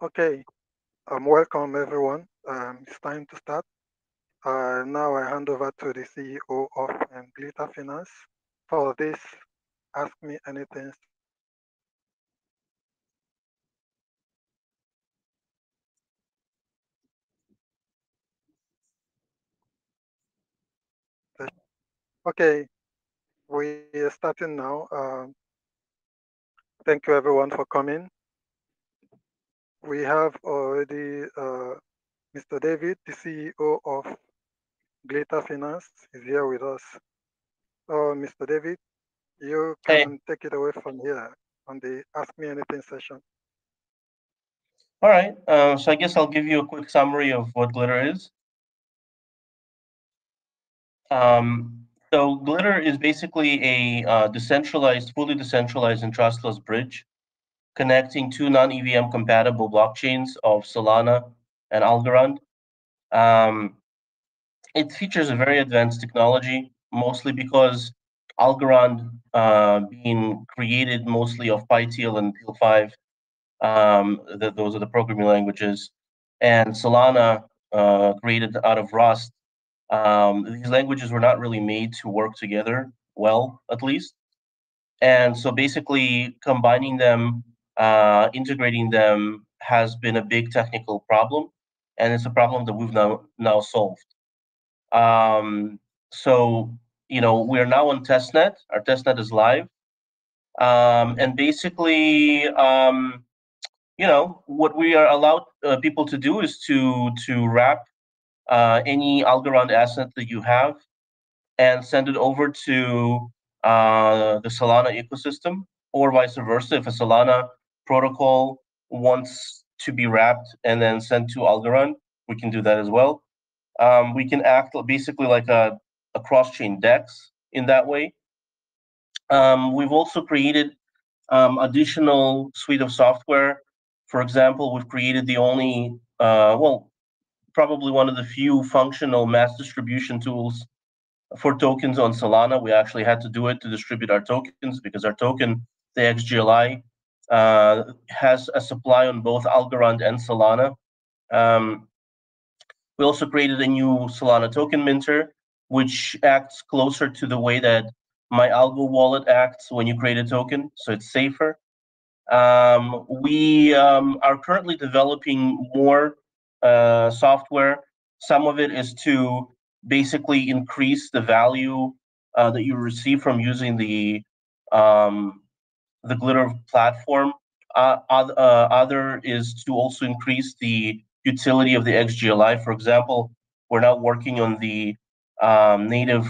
Okay, welcome everyone. It's time to start. Now I hand over to the CEO of Glitter Finance for this Ask Me Anything session. Okay, we are starting now. Thank you everyone for coming. We have already Mr. David, the CEO of Glitter Finance, is here with us. Mr. David, you Hey, can take it away from here on the Ask Me Anything session. all right. So I guess I'll give you a quick summary of what Glitter is. So Glitter is basically a decentralized, fully decentralized and trustless bridge connecting two non-EVM compatible blockchains of Solana and Algorand. Um, it features a very advanced technology, mostly because Algorand being created mostly of PyTeal and PL5, those are the programming languages, and Solana created out of Rust. These languages were not really made to work together well, at least. And so basically, combining them, integrating them has been a big technical problem, and it's a problem that we've now solved. Um, so we are now on testnet. Our testnet is live, and basically, what we are allowed people to do is to wrap any Algorand asset that you have and send it over to the Solana ecosystem, or vice versa. If a Solana protocol wants to be wrapped and then sent to Algorand, we can do that as well. We can act basically like a cross-chain DEX in that way. We've also created additional suite of software. For example, we've created the only, probably one of the few functional mass distribution tools for tokens on Solana. We actually had to do it to distribute our tokens because our token, the XGLI, has a supply on both Algorand and Solana. Um, we also created a new Solana token minter, which acts closer to the way that my Algo wallet acts when you create a token, so it's safer. We are currently developing more software. Some of it is to basically increase the value that you receive from using the Glitter platform. Other is to also increase the utility of the XGLI. For example, we're now working on the native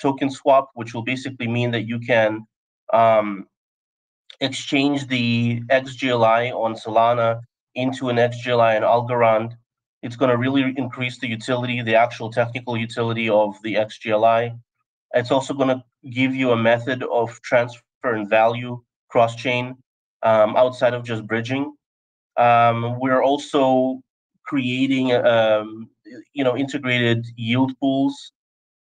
token swap, which will basically mean that you can um, exchange the XGLI on Solana into an XGLI and Algorand. It's going to really increase the utility, the actual technical utility of the XGLI. It's also going to give you a method of transfer and value cross chain outside of just bridging. We're also creating, integrated yield pools.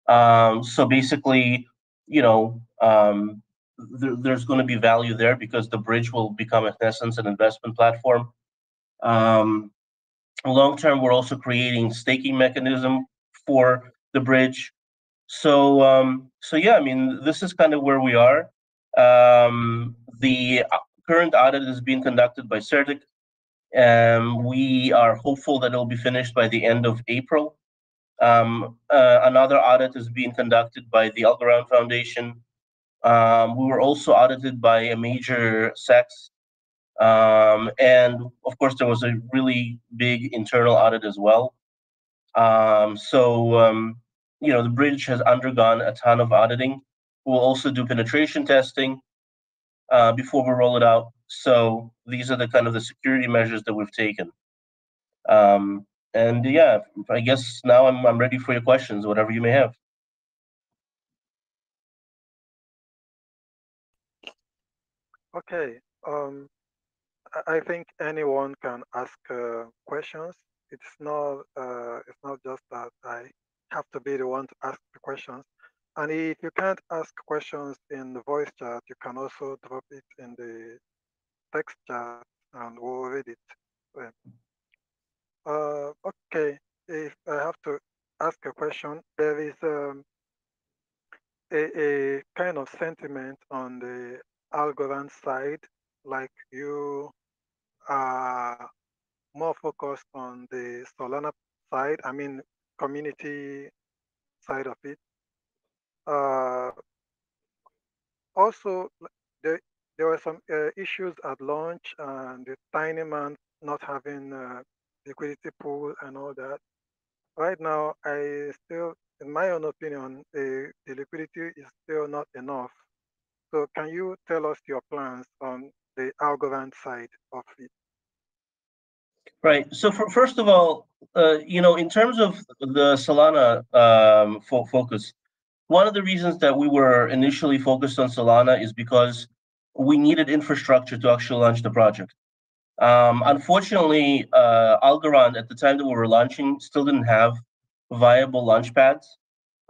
So basically, you know, um, there's going to be value there because the bridge will become, in essence, an investment platform. Um, Long term, we're also creating staking mechanism for the bridge. So yeah, I mean, this is kind of where we are. The current audit is being conducted by CERTIC. We are hopeful that it will be finished by the end of April. Another audit is being conducted by the Algorand Foundation. We were also audited by a major SEX. And of course, there was a really big internal audit as well. The bridge has undergone a ton of auditing. We'll also do penetration testing before we roll it out. So these are the kind of the security measures that we've taken. And yeah, I guess now I'm ready for your questions, whatever you may have. Okay. I think anyone can ask questions. It's not just that I have to be the one to ask the questions. And if you can't ask questions in the voice chat, you can also drop it in the text chat and we'll read it. Well, okay. If I have to ask a question, there is a kind of sentiment on the Algorand side, like you are more focused on the Solana side, I mean, community side of it. Uh, Also, there, there were some issues at launch and the tiny man not having liquidity pool and all that. Right now, I still, in my own opinion, the liquidity is still not enough. So can you tell us your plans on the Algorand side of it? Right. So first of all, in terms of the Solana focus, one of the reasons that we were initially focused on Solana is because we needed infrastructure to actually launch the project. Unfortunately, Algorand at the time that we were launching still didn't have viable launch pads.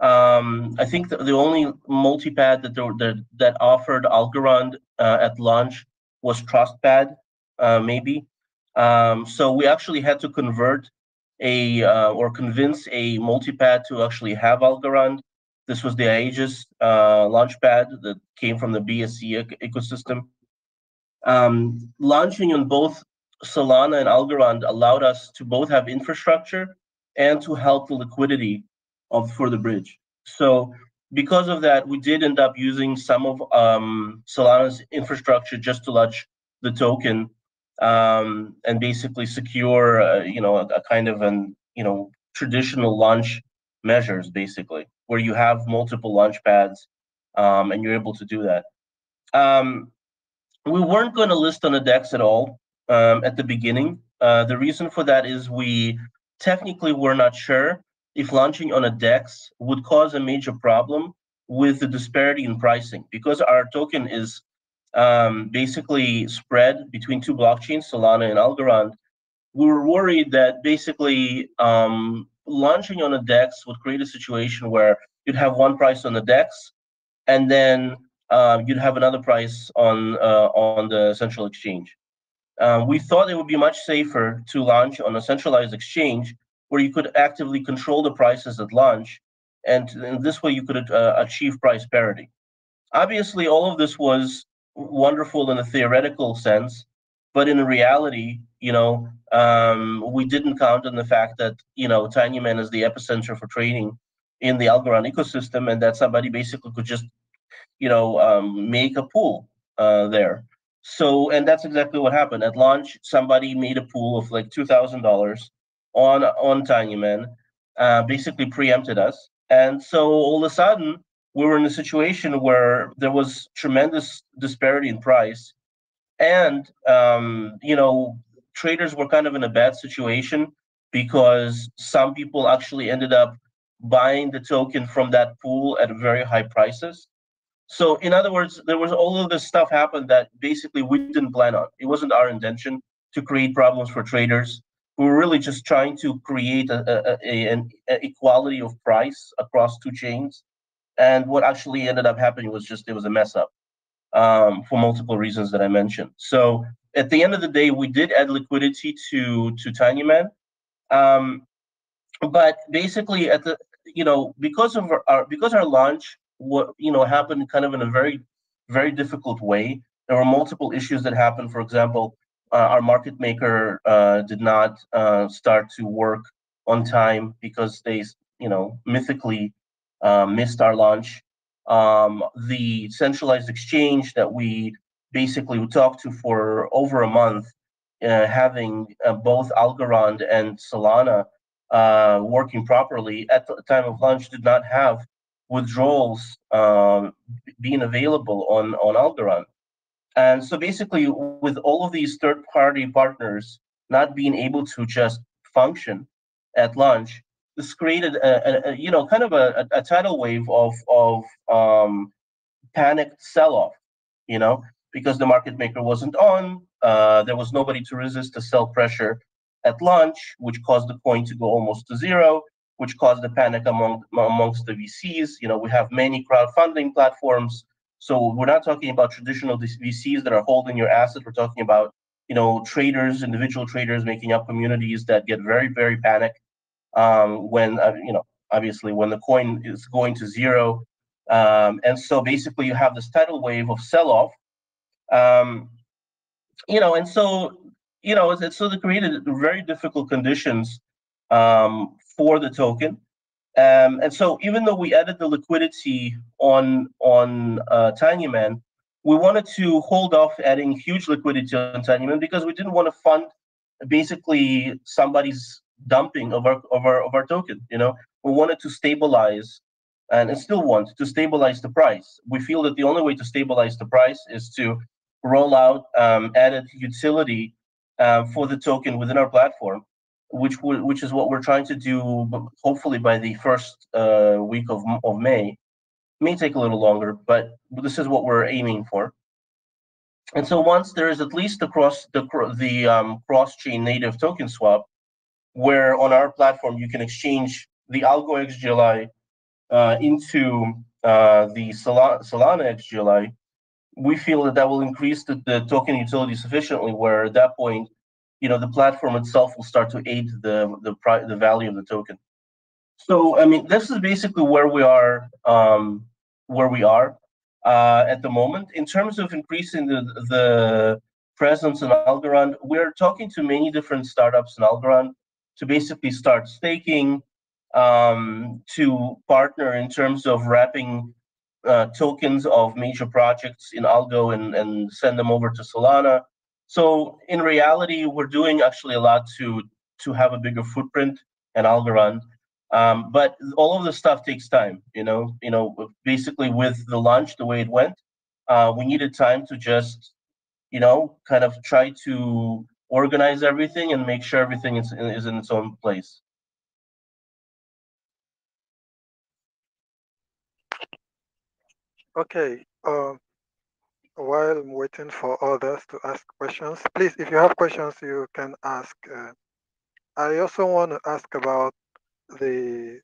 I think the only multi-pad that offered Algorand at launch was TrustPad, maybe. So we actually had to convert or convince a multi-pad to actually have Algorand. This was the Aegis launchpad that came from the BSC ecosystem. Launching on both Solana and Algorand allowed us to both have infrastructure and to help the liquidity of for the bridge. So because of that, we did end up using some of Solana's infrastructure just to launch the token and basically secure, a kind of an traditional launch measures, basically, where you have multiple launch pads and you're able to do that. Um, we weren't going to list on the DEX at all at the beginning. The reason for that is we technically were not sure if launching on a DEX would cause a major problem with the disparity in pricing because our token is basically spread between two blockchains, Solana and Algorand. We were worried that basically launching on a DEX would create a situation where you'd have one price on the DEX and then you'd have another price on the central exchange. We thought it would be much safer to launch on a centralized exchange where you could actively control the prices at launch, and in this way you could achieve price parity. Obviously, all of this was wonderful in a theoretical sense, but in reality, we didn't count on the fact that TinyMan is the epicenter for trading in the Algorand ecosystem, and that somebody basically could just make a pool there. So, and that's exactly what happened. At launch, somebody made a pool of like $2,000 on TinyMan, basically preempted us, and so all of a sudden we were in a situation where there was tremendous disparity in price, and traders were kind of in a bad situation because some people actually ended up buying the token from that pool at very high prices. So, in other words, there was all of this stuff happened that basically we didn't plan on. It wasn't our intention to create problems for traders. We were really just trying to create an equality of price across two chains. And what actually ended up happening was just it was a mess up for multiple reasons that I mentioned. So, at the end of the day, we did add liquidity to TinyMan. Um, but basically at the because of because our launch happened kind of in a very difficult way. There were multiple issues that happened. For example, our market maker did not start to work on time because they mythically missed our launch. The centralized exchange that we basically talked to for over a month, having both Algorand and Solana working properly at the time of launch, did not have withdrawals being available on Algorand. And so basically, with all of these third-party partners not being able to just function at launch, this created kind of a tidal wave of panicked sell-off. You know, because the market maker wasn't on, there was nobody to resist the sell pressure at launch, which caused the coin to go almost to zero, which caused the panic amongst the VCs. We have many crowdfunding platforms, so we're not talking about traditional VCs that are holding your asset. We're talking about traders, individual traders making up communities that get very, very panicked when obviously when the coin is going to zero, and so basically you have this tidal wave of sell-off, um, and so so they created very difficult conditions for the token. And so even though we added the liquidity on Tinyman, we wanted to hold off adding huge liquidity on Tinyman because we didn't want to fund basically somebody's dumping of our token. We wanted to stabilize, and still want to stabilize the price. We feel that the only way to stabilize the price is to roll out added utility for the token within our platform, which is what we're trying to do. Hopefully by the first week of May. May take a little longer, but this is what we're aiming for. And so once there is at least the cross chain native token swap, where on our platform you can exchange the Algo XGLI into the Solana XGLI, we feel that that will increase the token utility sufficiently, where at that point, the platform itself will start to aid the value of the token. So, I mean, this is basically where we are at the moment. In terms of increasing the presence in Algorand, we're talking to many different startups in Algorand to basically start staking, to partner in terms of wrapping tokens of major projects in Algo and send them over to Solana. So in reality, we're doing actually a lot to have a bigger footprint in Algorand. But all of this stuff takes time. Basically with the launch, the way it went, we needed time to just kind of try to organize everything and make sure everything is in its own place. Okay. While I'm waiting for others to ask questions, please, if you have questions, you can ask. I also want to ask about the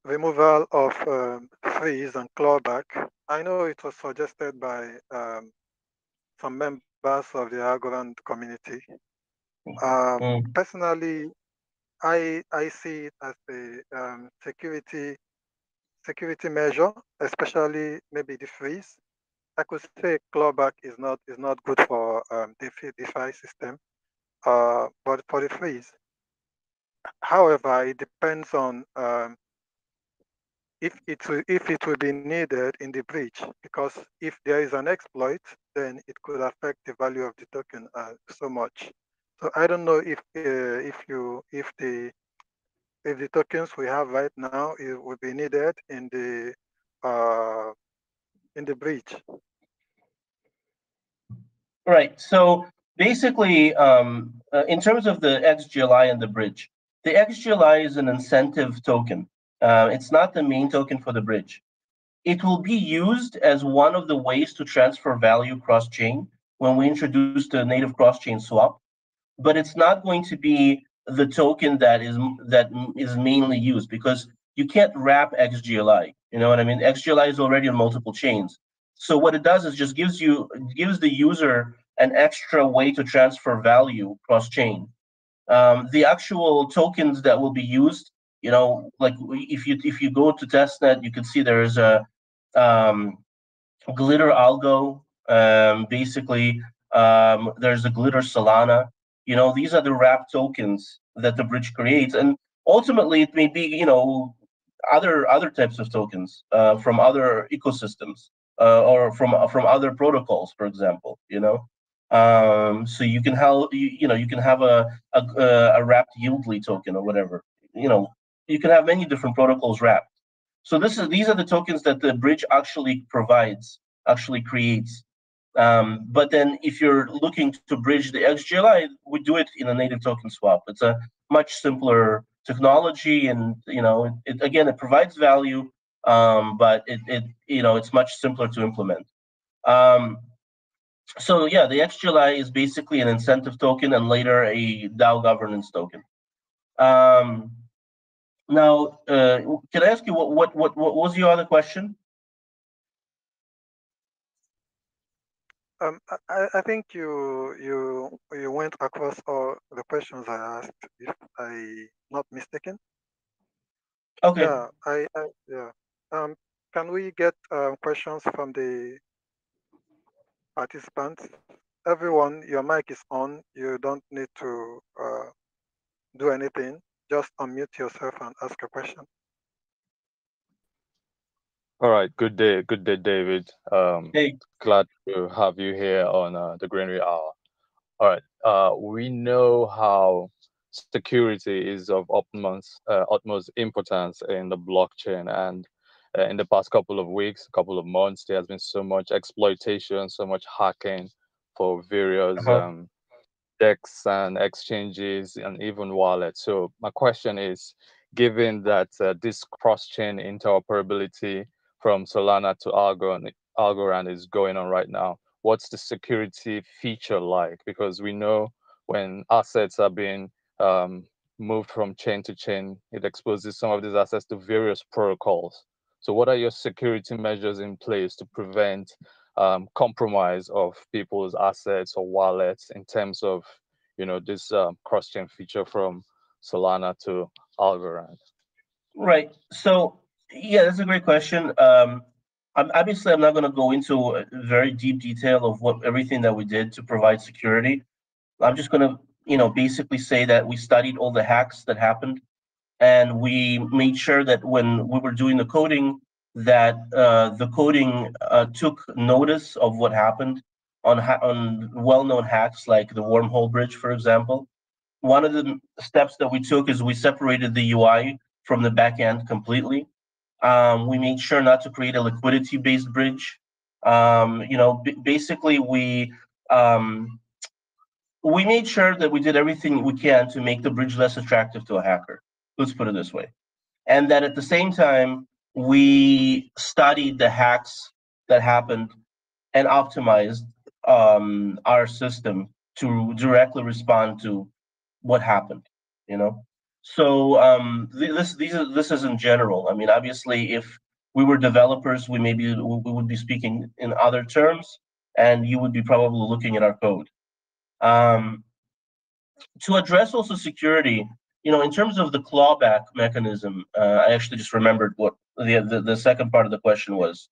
removal of freeze and clawback. I know it was suggested by some members of the Algorand community. Mm. Personally, I see it as a security measure, especially maybe the freeze. I could say clawback is not good for DeFi system, but for the freeze. However, it depends on if it will be needed in the breach, because if there is an exploit, then it could affect the value of the token so much. So I don't know if the tokens we have right now it will be needed uh, in the breach. Right. So basically, in terms of the XGLI and the bridge, the XGLI is an incentive token. It's not the main token for the bridge. It will be used as one of the ways to transfer value cross-chain when we introduce the native cross-chain swap, but it's not going to be the token that is mainly used, because you can't wrap XGLI. You know what I mean? XGLI is already on multiple chains. So what it does is just gives the user an extra way to transfer value cross chain. The actual tokens that will be used, like if you go to testnet, you can see there is a um, glitter algo. Basically, there's a glitter Solana. These are the wrap tokens that the bridge creates, and ultimately it may be other types of tokens from other ecosystems, or from other protocols, for example. So you can have a wrapped yieldly token or whatever. You can have many different protocols wrapped. So these are the tokens that the bridge actually creates. But then if you're looking to bridge the XGLI, we do it in a native token swap. It's a much simpler technology, and again, it provides value, but it's much simpler to implement. Um, so yeah, the XGLI is basically an incentive token and later a DAO governance token. Um, Now, can I ask you what was your other question? I think you went across all the questions I asked, if I not mistaken. Okay. Yeah, yeah. Um, can we get questions from the participants? Everyone, your mic is on. You don't need to do anything. Just unmute yourself and ask a question. All right, good day, David. Hey. Glad to have you here on the Greenery Hour. All right, we know how security is of utmost importance in the blockchain, and in the past couple of weeks, couple of months, there has been so much exploitation, so much hacking for various Uh-huh. DEX and exchanges and even wallets. So my question is, given that this cross-chain interoperability from Solana to Algorand is going on right now, what's the security feature like? Because we know when assets are being moved from chain to chain, it exposes some of these assets to various protocols. So what are your security measures in place to prevent compromise of people's assets or wallets in terms of this cross-chain feature from Solana to Algorand? Right. So yeah, that's a great question. I'm not going to go into a very deep detail of what everything that we did to provide security. I'm just going to, basically say that we studied all the hacks that happened, and we made sure that when we were doing the coding, that the coding took notice of what happened on well-known hacks like the wormhole bridge, for example. One of the steps that we took is we separated the UI from the back end completely. We made sure not to create a liquidity-based bridge. Basically, um, we made sure that we did everything we can to make the bridge less attractive to a hacker. Let's put it this way. And that at the same time, we studied the hacks that happened and optimized our system to directly respond to what happened. You know, so this is in general. I mean, obviously, if we were developers, we would be speaking in other terms, and you would be probably looking at our code. Um, to address also security, in terms of the clawback mechanism, I actually just remembered what the second part of the question was.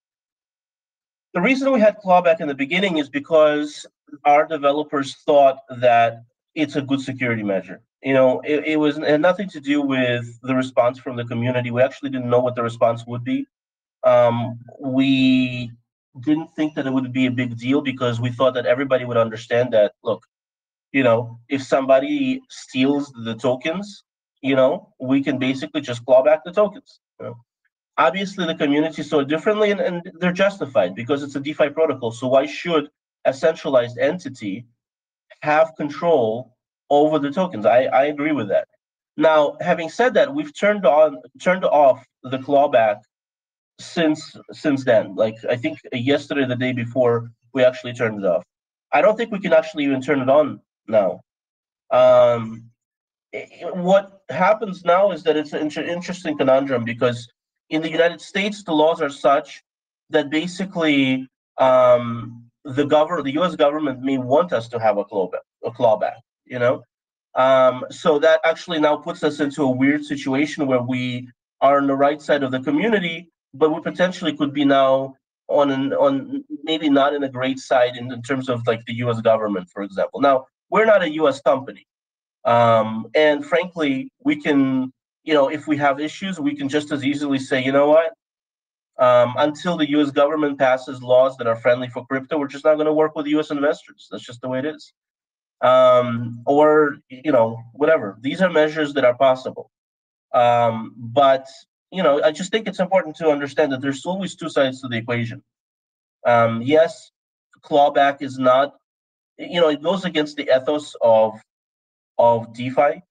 The reason we had clawback in the beginning is because our developers thought that it's a good security measure. It had nothing to do with the response from the community. We actually didn't know what the response would be. We didn't think that it would be a big deal because we thought that everybody would understand that, look, if somebody steals the tokens, we can basically just claw back the tokens. Obviously, the community saw it differently, and they're justified because it's a DeFi protocol. So why should a centralized entity have control over the tokens? I agree with that. Now, having said that, we've turned off the clawback since then. Like, I think yesterday, the day before, we actually turned it off. I don't think we can actually even turn it on now. Um, what happens now is that it's an interesting conundrum because in the United States, the laws are such that basically the U.S. government may want us to have a clawback. So that actually now puts us into a weird situation where we are on the right side of the community, but we potentially could be now on maybe not in a great side in terms of like the U.S. government, for example. Now we're not a U.S. company, and frankly, we can, if we have issues, we can just as easily say, you know what, until the US government passes laws that are friendly for crypto, we're just not going to work with US investors. That's just the way it is. Or, whatever. These are measures that are possible. But, I just think it's important to understand that there's always two sides to the equation. Yes, clawback is not, it goes against the ethos of DeFi.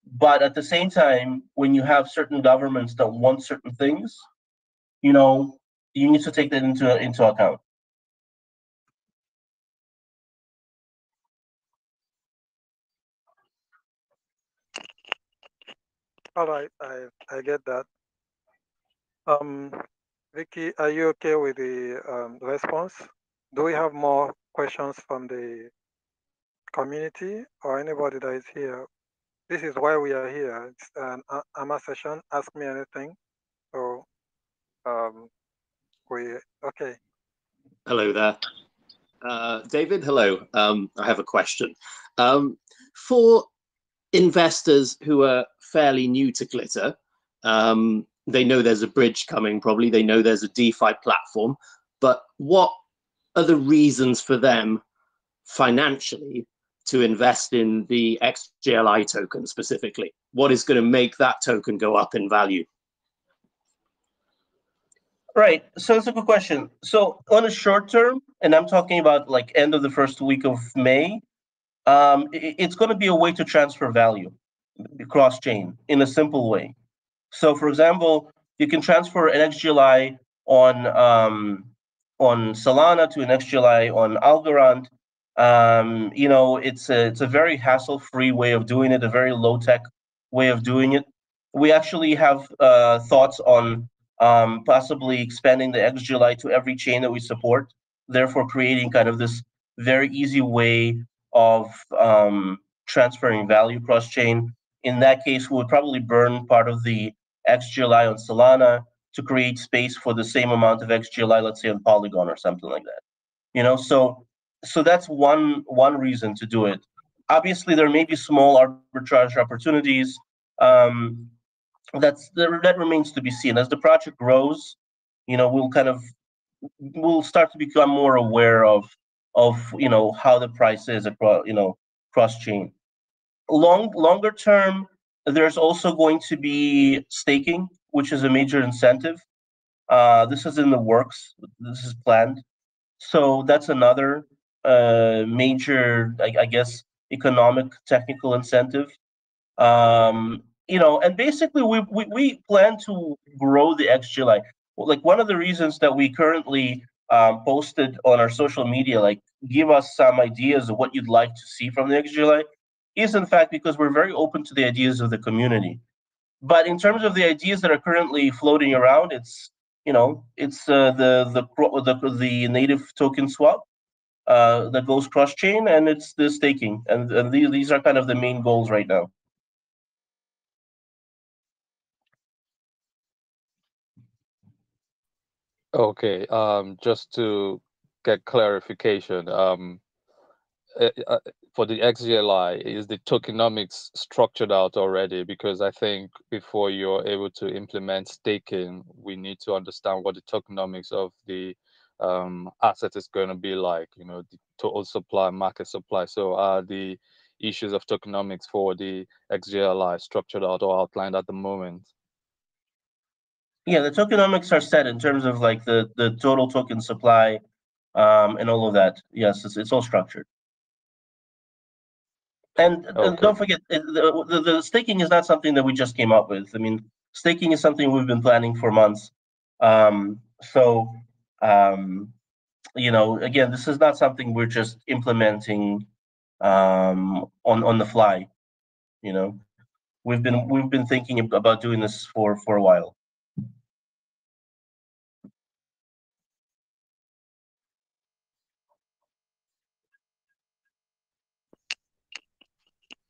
But at the same time, when you have certain governments that want certain things, you know, you need to take that into account. All right, I get that. Um, Vicky, are you okay with the response? Do we have more questions from the community or anybody that is here. This is why we are here. It's an AMA session. Ask me anything. So um, okay. Hello there. David, hello. I have a question. For investors who are fairly new to Glitter, they know there's a bridge coming, probably. They know there's a DeFi platform. But what are the reasons for them financially to invest in the XGLI token specifically? What is going to make that token go up in value? Right. So that's a good question. So on a short term, and I'm talking about like end of the first week of May, it's going to be a way to transfer value cross chain in a simple way. So, for example, you can transfer an XGLI on Solana to an XGLI on Algorand. It's a very hassle-free way of doing it, a very low-tech way of doing it. We actually have thoughts on possibly expanding the XGLI to every chain that we support, therefore creating kind of this very easy way of transferring value cross-chain. In that case, we would probably burn part of the XGLI on Solana to create space for the same amount of XGLI, let's say on Polygon or something like that. So that's one reason to do it. Obviously, there may be small arbitrage opportunities. That remains to be seen. As the project grows, we'll start to become more aware of how the price is across cross chain. Longer term, there's also going to be staking, which is a major incentive. This is in the works. This is planned. So that's another major, I guess, economic technical incentive. And basically we plan to grow the XGLI. Like one of the reasons that we currently posted on our social media, like give us some ideas of what you'd like to see from the XGLI, is in fact because we're very open to the ideas of the community. But in terms of the ideas that are currently floating around, it's the native token swap that goes cross chain, and it's the staking, and these are kind of the main goals right now. Okay, just to get clarification, for the XGLI, is the tokenomics structured out already? Because I think before you're able to implement staking, we need to understand what the tokenomics of the asset is going to be like, the total supply, market supply. So are the issues of tokenomics for the XGLI structured out or outlined at the moment? Yeah, the tokenomics are set in terms of like the total token supply and all of that. Yes, it's all structured. And don't forget, the staking is not something that we just came up with. I mean, staking is something we've been planning for months. Again, this is not something we're just implementing on the fly. We've been thinking about doing this for a while.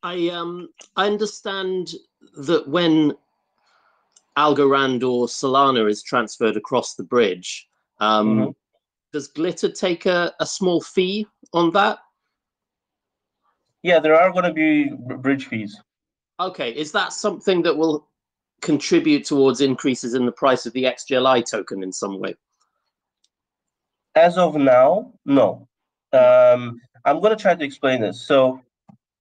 I understand that when Algorand or Solana is transferred across the bridge, does Glitter take a small fee on that? Yeah, there are going to be bridge fees. Okay, is that something that will contribute towards increases in the price of the XGLI token in some way? As of now, no. I'm going to try to explain this. So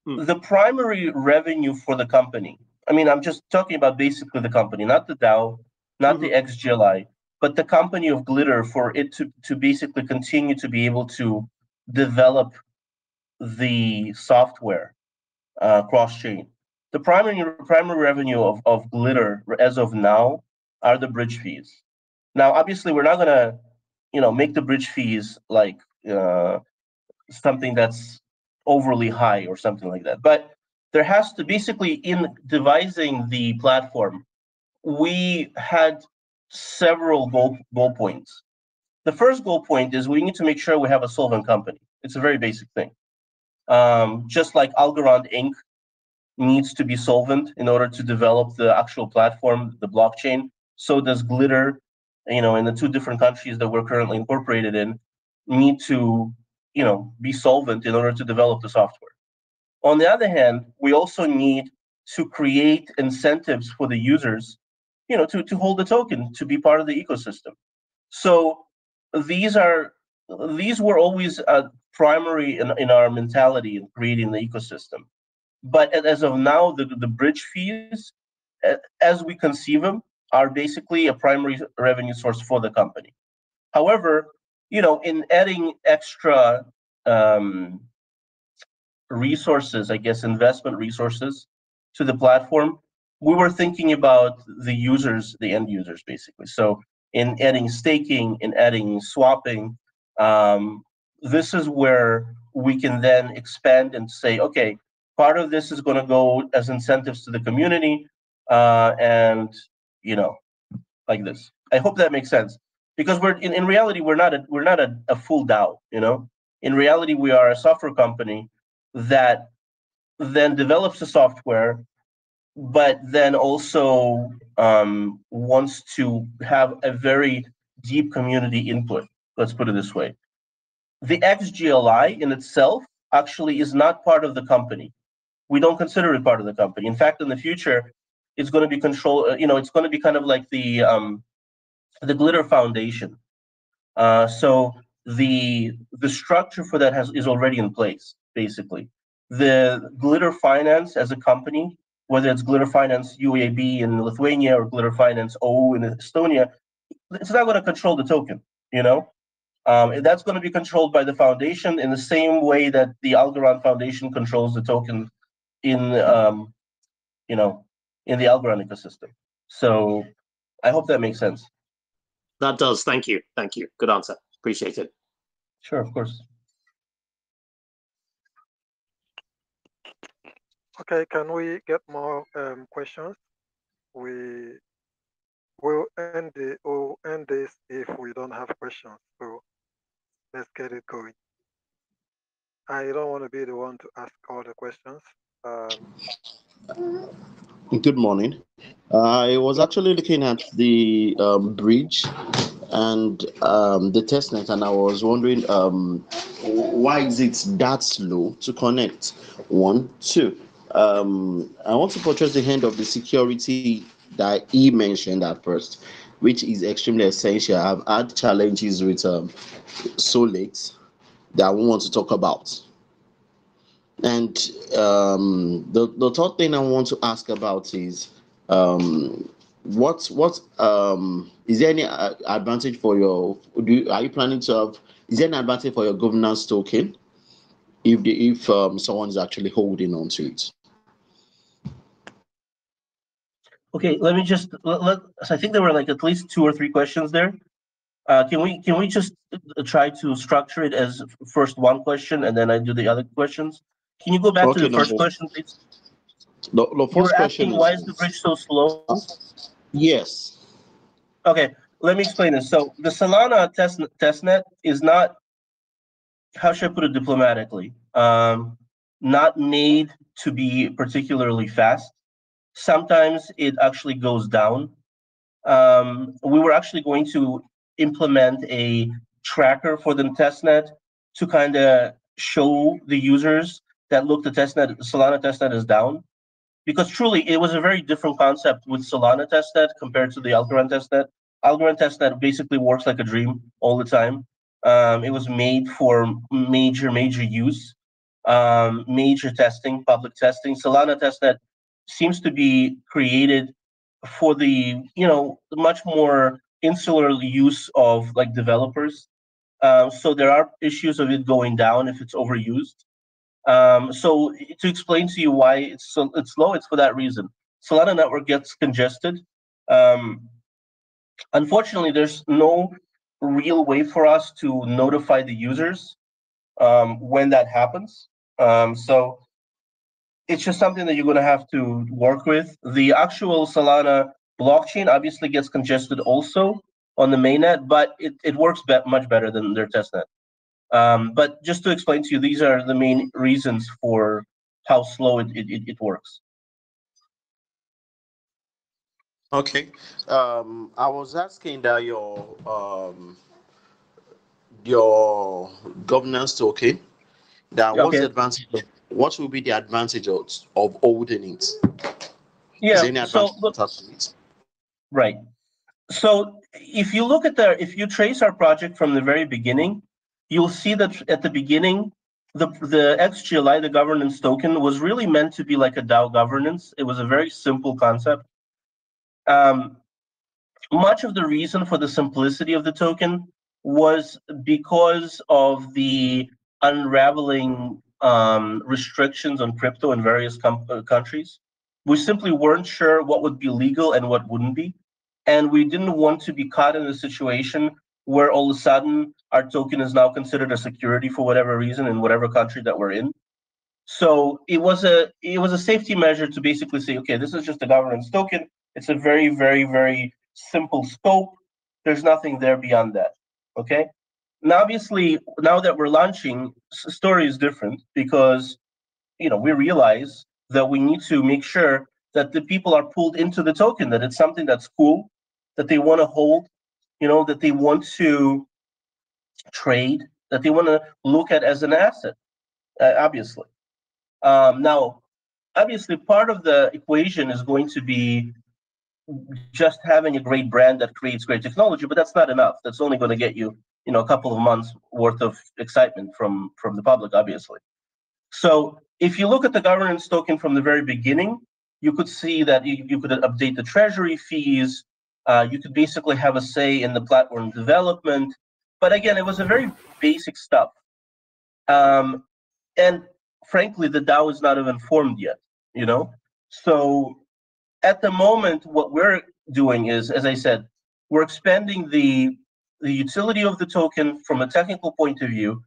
the primary revenue for the company, I mean, I'm just talking about basically the company, not the DAO, not the XGLI, but the company of Glitter, for it to basically continue to be able to develop the software cross-chain. The primary revenue of Glitter as of now are the bridge fees. Now, obviously, we're not going to make the bridge fees like something that's overly high or something like that. But there has to, basically, in devising the platform, we had several goal points. The first goal point is we need to make sure we have a solvent company. It's a very basic thing. Just like Algorand Inc. needs to be solvent in order to develop the actual platform, the blockchain, so does Glitter, in the two different countries that we're currently incorporated in, need to, be solvent in order to develop the software. On the other hand, we also need to create incentives for the users, to hold the token, to be part of the ecosystem. So these were always primary in our mentality in creating the ecosystem. But as of now, the bridge fees, as we conceive them, are basically a primary revenue source for the company. However, in adding extra resources, I guess, investment resources to the platform, we were thinking about the users, the end users, basically. So in adding staking, in adding swapping, this is where we can then expand and say, okay, part of this is going to go as incentives to the community, and like this. I hope that makes sense, because we're in reality we're not a full DAO. In reality we are a software company that then develops the software, but then also wants to have a very deep community input. Let's put it this way. The XGLI in itself actually is not part of the company. We don't consider it part of the company. In fact, in the future, it's going to be controlled. It's going to be kind of like the Glitter Foundation. So the structure for that is already in place. Basically, the Glitter Finance as a company, whether it's Glitter Finance UAB in Lithuania or Glitter Finance O in Estonia, it's not going to control the token. That's going to be controlled by the foundation in the same way that the Algorand Foundation controls the token in the Algorand ecosystem. So I hope that makes sense. That does. Thank you. Thank you. Good answer. Appreciate it. Sure, of course. Okay, can we get more questions? We'll end this if we don't have questions. So let's get it going. I don't want to be the one to ask all the questions. Good morning. I was actually looking at the bridge and the testnet, and I was wondering why is it that slow to connect? 1, 2. I want to portray the hand of the security that he mentioned at first, which is extremely essential. I've had challenges with Solex that I want to talk about. And the third thing I want to ask about is what is there any advantage for your are you planning to have, is there an advantage for your governance token if someone is actually holding on to it? Okay, let me just so I think there were like at least 2 or 3 questions there. Can we just try to structure it as first one question and then I do the other questions? Can you go back to the first question, please? The first question is, why is the bridge so slow? Yes. Okay, let me explain this. So the Solana testnet is not, how should I put it diplomatically, not made to be particularly fast. Sometimes it actually goes down. We were actually going to implement a tracker for the testnet to kind of show the users that, look, the Solana testnet is down. Because truly, it was a very different concept with Solana testnet compared to the Algorand testnet. Algorand testnet basically works like a dream all the time. It was made for major use, major testing, public testing. Solana testnet seems to be created for the much more insular use of like developers. So there are issues of it going down if it's overused. So to explain to you why it's slow, it's for that reason. Solana network gets congested. Unfortunately, there's no real way for us to notify the users when that happens. So it's just something that you're going to have to work with. The actual Solana blockchain obviously gets congested also on the mainnet, but it works much better than their testnet. But just to explain to you, these are the main reasons for how slow it works. Okay. I was asking that your governance token. That what's the Okay. advantage of, what will be the advantage of holding it? Is Yeah. there any So advantage look, attached to it? right. So if you look at if you trace our project from the very beginning, you'll see that at the beginning, the XGLI, the governance token, was really meant to be like a DAO governance. It was a very simple concept. Um, Much of the reason for the simplicity of the token was because of the unraveling restrictions on crypto in various countries. We simply weren't sure what would be legal and what wouldn't be. And we didn't want to be caught in a situation where all of a sudden our token is now considered a security for whatever reason in whatever country that we're in. So it was a safety measure to basically say, okay, this is just a governance token. It's a very, very, very simple scope. There's nothing there beyond that. Okay. Now, obviously, now that we're launching, story is different because we realize that we need to make sure that the people are pulled into the token, that it's something that's cool, that they want to hold, that they want to trade, that they want to look at as an asset, obviously. Now, obviously, part of the equation is going to be just having a great brand that creates great technology, but that's not enough. That's only going to get you, a couple of months worth of excitement from the public, obviously. So if you look at the governance token from the very beginning, you could see that you could update the treasury fees. You could basically have a say in the platform development. But again, it was a very basic stuff. And frankly, the DAO is not even formed yet. So at the moment, what we're doing is, as I said, we're expanding the utility of the token from a technical point of view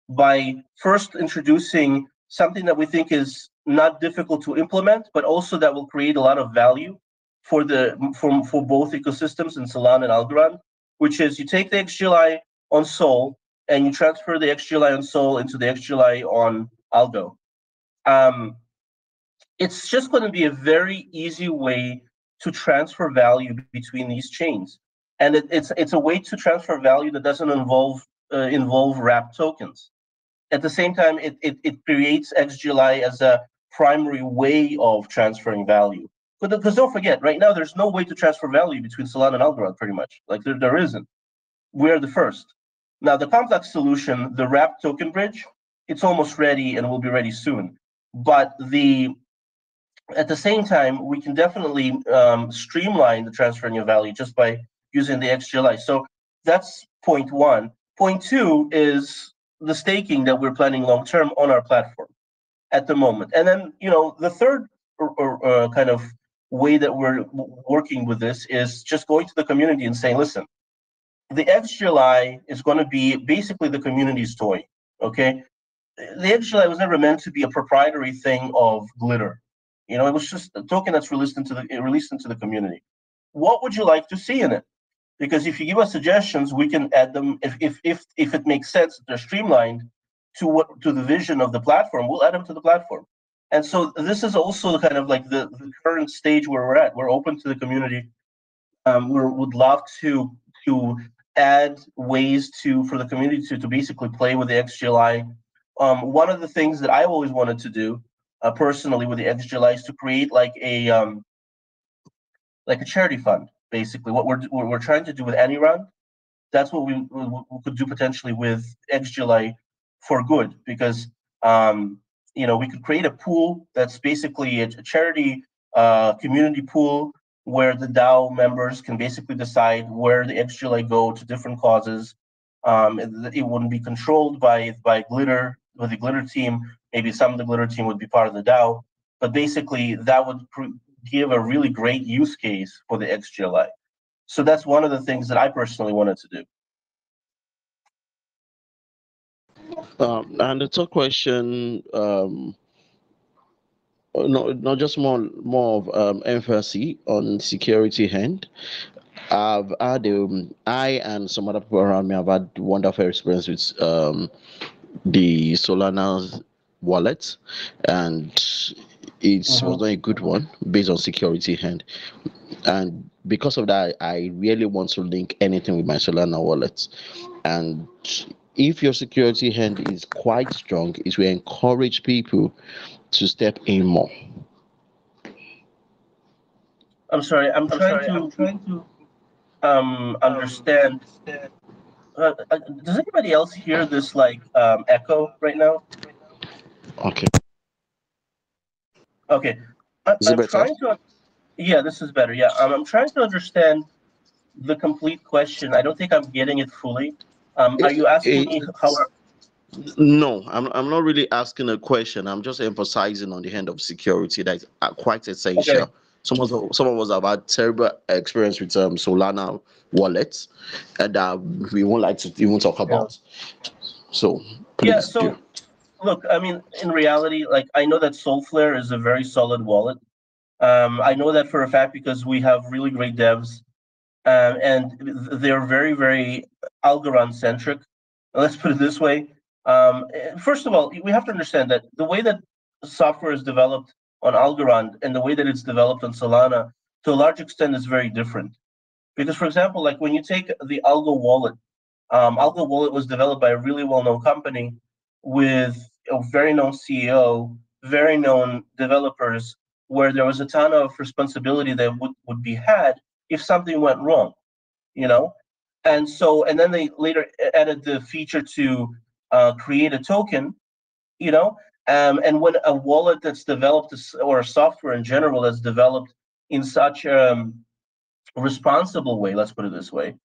by first introducing something that we think is not difficult to implement, but also that will create a lot of value for both ecosystems in Solana and Algorand, which is you take the XGLI on Sol and you transfer the XGLI on Sol into the XGLI on Algo. It's just going to be a very easy way to transfer value between these chains, and it's a way to transfer value that doesn't involve wrap tokens. At the same time, it creates XGLI as a primary way of transferring value. Because don't forget, right now there's no way to transfer value between Solana and Algorand, pretty much. Like there isn't. We're the first. Now the complex solution, the wrap token bridge, it's almost ready and will be ready soon. But at the same time, we can definitely streamline the transferring of value just by using the XGLI. So that's point one. Point two is the staking that we're planning long term on our platform at the moment. And then, the third kind of way that we're working with this is just going to the community and saying, listen, the XGLI is going to be basically the community's toy. Okay. The XGLI was never meant to be a proprietary thing of Glitter. It was just a token that's released into the community. What would you like to see in it? Because if you give us suggestions, we can add them. If it makes sense, if they're streamlined to the vision of the platform, we'll add them to the platform. And so this is also kind of like the current stage where we're at. We're open to the community. We would love to add ways for the community to basically play with the XGLI. One of the things that I always wanted to do personally with the XGLI is to create like a charity fund. Basically, what we're trying to do with Anirand, that's what we could do potentially with XGLI for good, because we could create a pool that's basically a charity community pool where the DAO members can basically decide where the XGLI go to different causes. It wouldn't be controlled by Glitter, with the Glitter team. Maybe some of the Glitter team would be part of the DAO, but basically that would give a really great use case for the XGLI. So that's one of the things that I personally wanted to do. And the third question, not just more of emphasis on security hand. I and some other people around me have had wonderful experience with the Solana wallet, and it was not a good one based on security hand. And because of that, I really want to link anything with my Solana wallet. And if your security hand is quite strong, it will encourage people to step in more. I'm sorry. I'm trying to understand. Does anybody else hear this like echo right now? Okay. Okay. Is it I'm better? trying to. Yeah, this is better. Yeah, I'm trying to understand the complete question. I don't think I'm getting it fully. Are you asking me how? No, I'm not really asking a question. I'm just emphasizing on the hand of security that's quite Okay. essential. Some of us have had terrible experience with Solana wallets, and we won't like to even talk Yeah. about. So Yeah. please do. So look, I mean, in reality, like I know that Soulflare is a very solid wallet. I know that for a fact because we have really great devs, and they're very, very Algorand centric. Let's put it this way. First of all, we have to understand that the way that software is developed on Algorand and the way that it's developed on Solana, to a large extent, is very different. Because, for example, like when you take the Algo Wallet was developed by a really well-known company with a very known CEO, very known developers, where there was a ton of responsibility that would be had if something went wrong, you know? And then they later added the feature to create a token, you know? And when a wallet that's developed, or a software in general that's developed in such a responsible way, let's put it this way,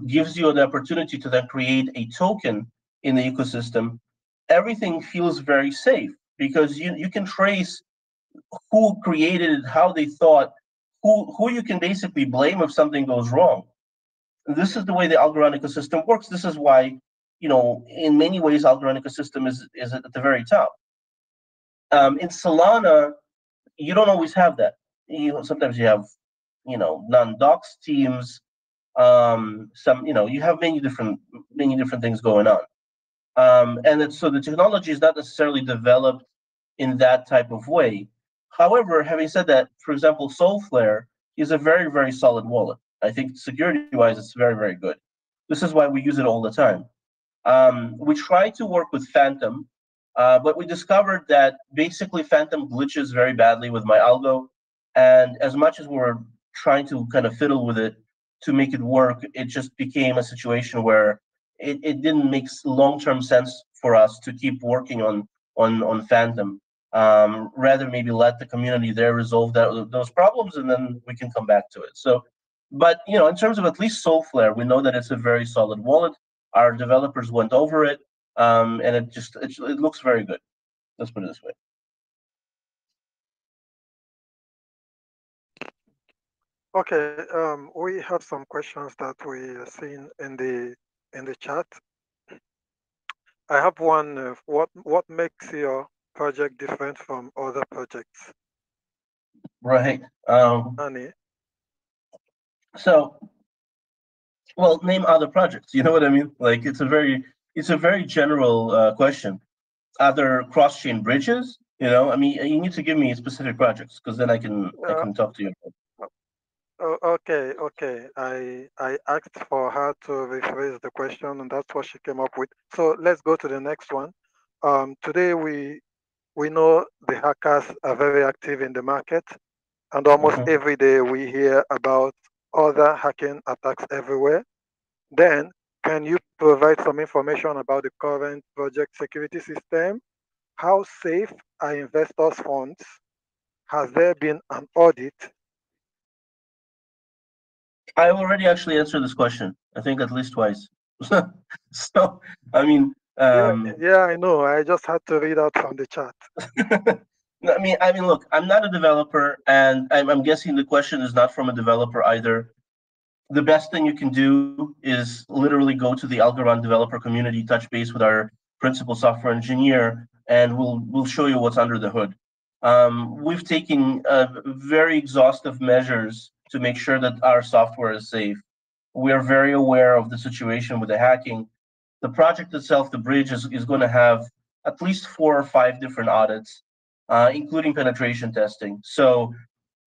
gives you an opportunity to then create a token in the ecosystem, everything feels very safe because you can trace who created it, how they thought, who you can basically blame if something goes wrong. This is the way the Algorand ecosystem works. This is why, in many ways, Algorand ecosystem is at the very top. In Solana, you don't always have that. Sometimes you have, non-docs teams, you have many different things going on, so the technology is not necessarily developed in that type of way. However, having said that, for example, Soulflare is a very, very solid wallet. I think security wise it's very, very good. This is why we use it all the time. We try to work with Phantom, but we discovered that basically Phantom glitches very badly with my algo, and as much as we're trying to kind of fiddle with it to make it work, it just became a situation where it didn't make long-term sense for us to keep working on Phantom. Rather, maybe let the community there resolve those problems, and then we can come back to it. So, but in terms of at least Soulflare, we know that it's a very solid wallet. Our developers went over it, and it looks very good. Let's put it this way. Okay, we have some questions that we are seeing in the chat. I have one. What makes your project different from other projects? Right. Annie? So, well, name other projects. You know what I mean? Like it's a very general question. Other cross-chain bridges? I mean, you need to give me specific projects because then I can talk to you. Okay. I asked for her to rephrase the question, and that's what she came up with. So let's go to the next one. Today we know the hackers are very active in the market, and almost every day we hear about other hacking attacks everywhere. Then, can you provide some information about the current project security system? How safe are investors' funds? Has there been an audit? I already actually answered this question, I think at least twice. So, I mean, yeah, I know. I just had to read out from the chat. I mean, look, I'm not a developer, and I'm guessing the question is not from a developer either. The best thing you can do is literally go to the Algorand developer community, touch base with our principal software engineer, and we'll show you what's under the hood. We've taken very exhaustive measures to make sure that our software is safe. We are very aware of the situation with the hacking. The project itself, the bridge, is going to have at least 4 or 5 different audits, including penetration testing. So,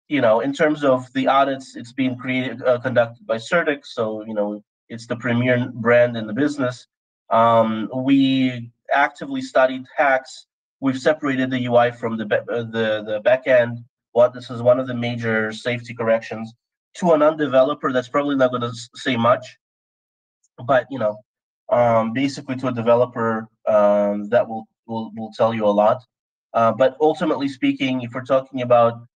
in terms of the audits, it's being conducted by Certix. So, it's the premier brand in the business. We actively studied hacks. We've separated the UI from the back end. This is one of the major safety corrections. To a non-developer, that's probably not going to say much, but basically to a developer, that will tell you a lot. But ultimately speaking, if we're talking about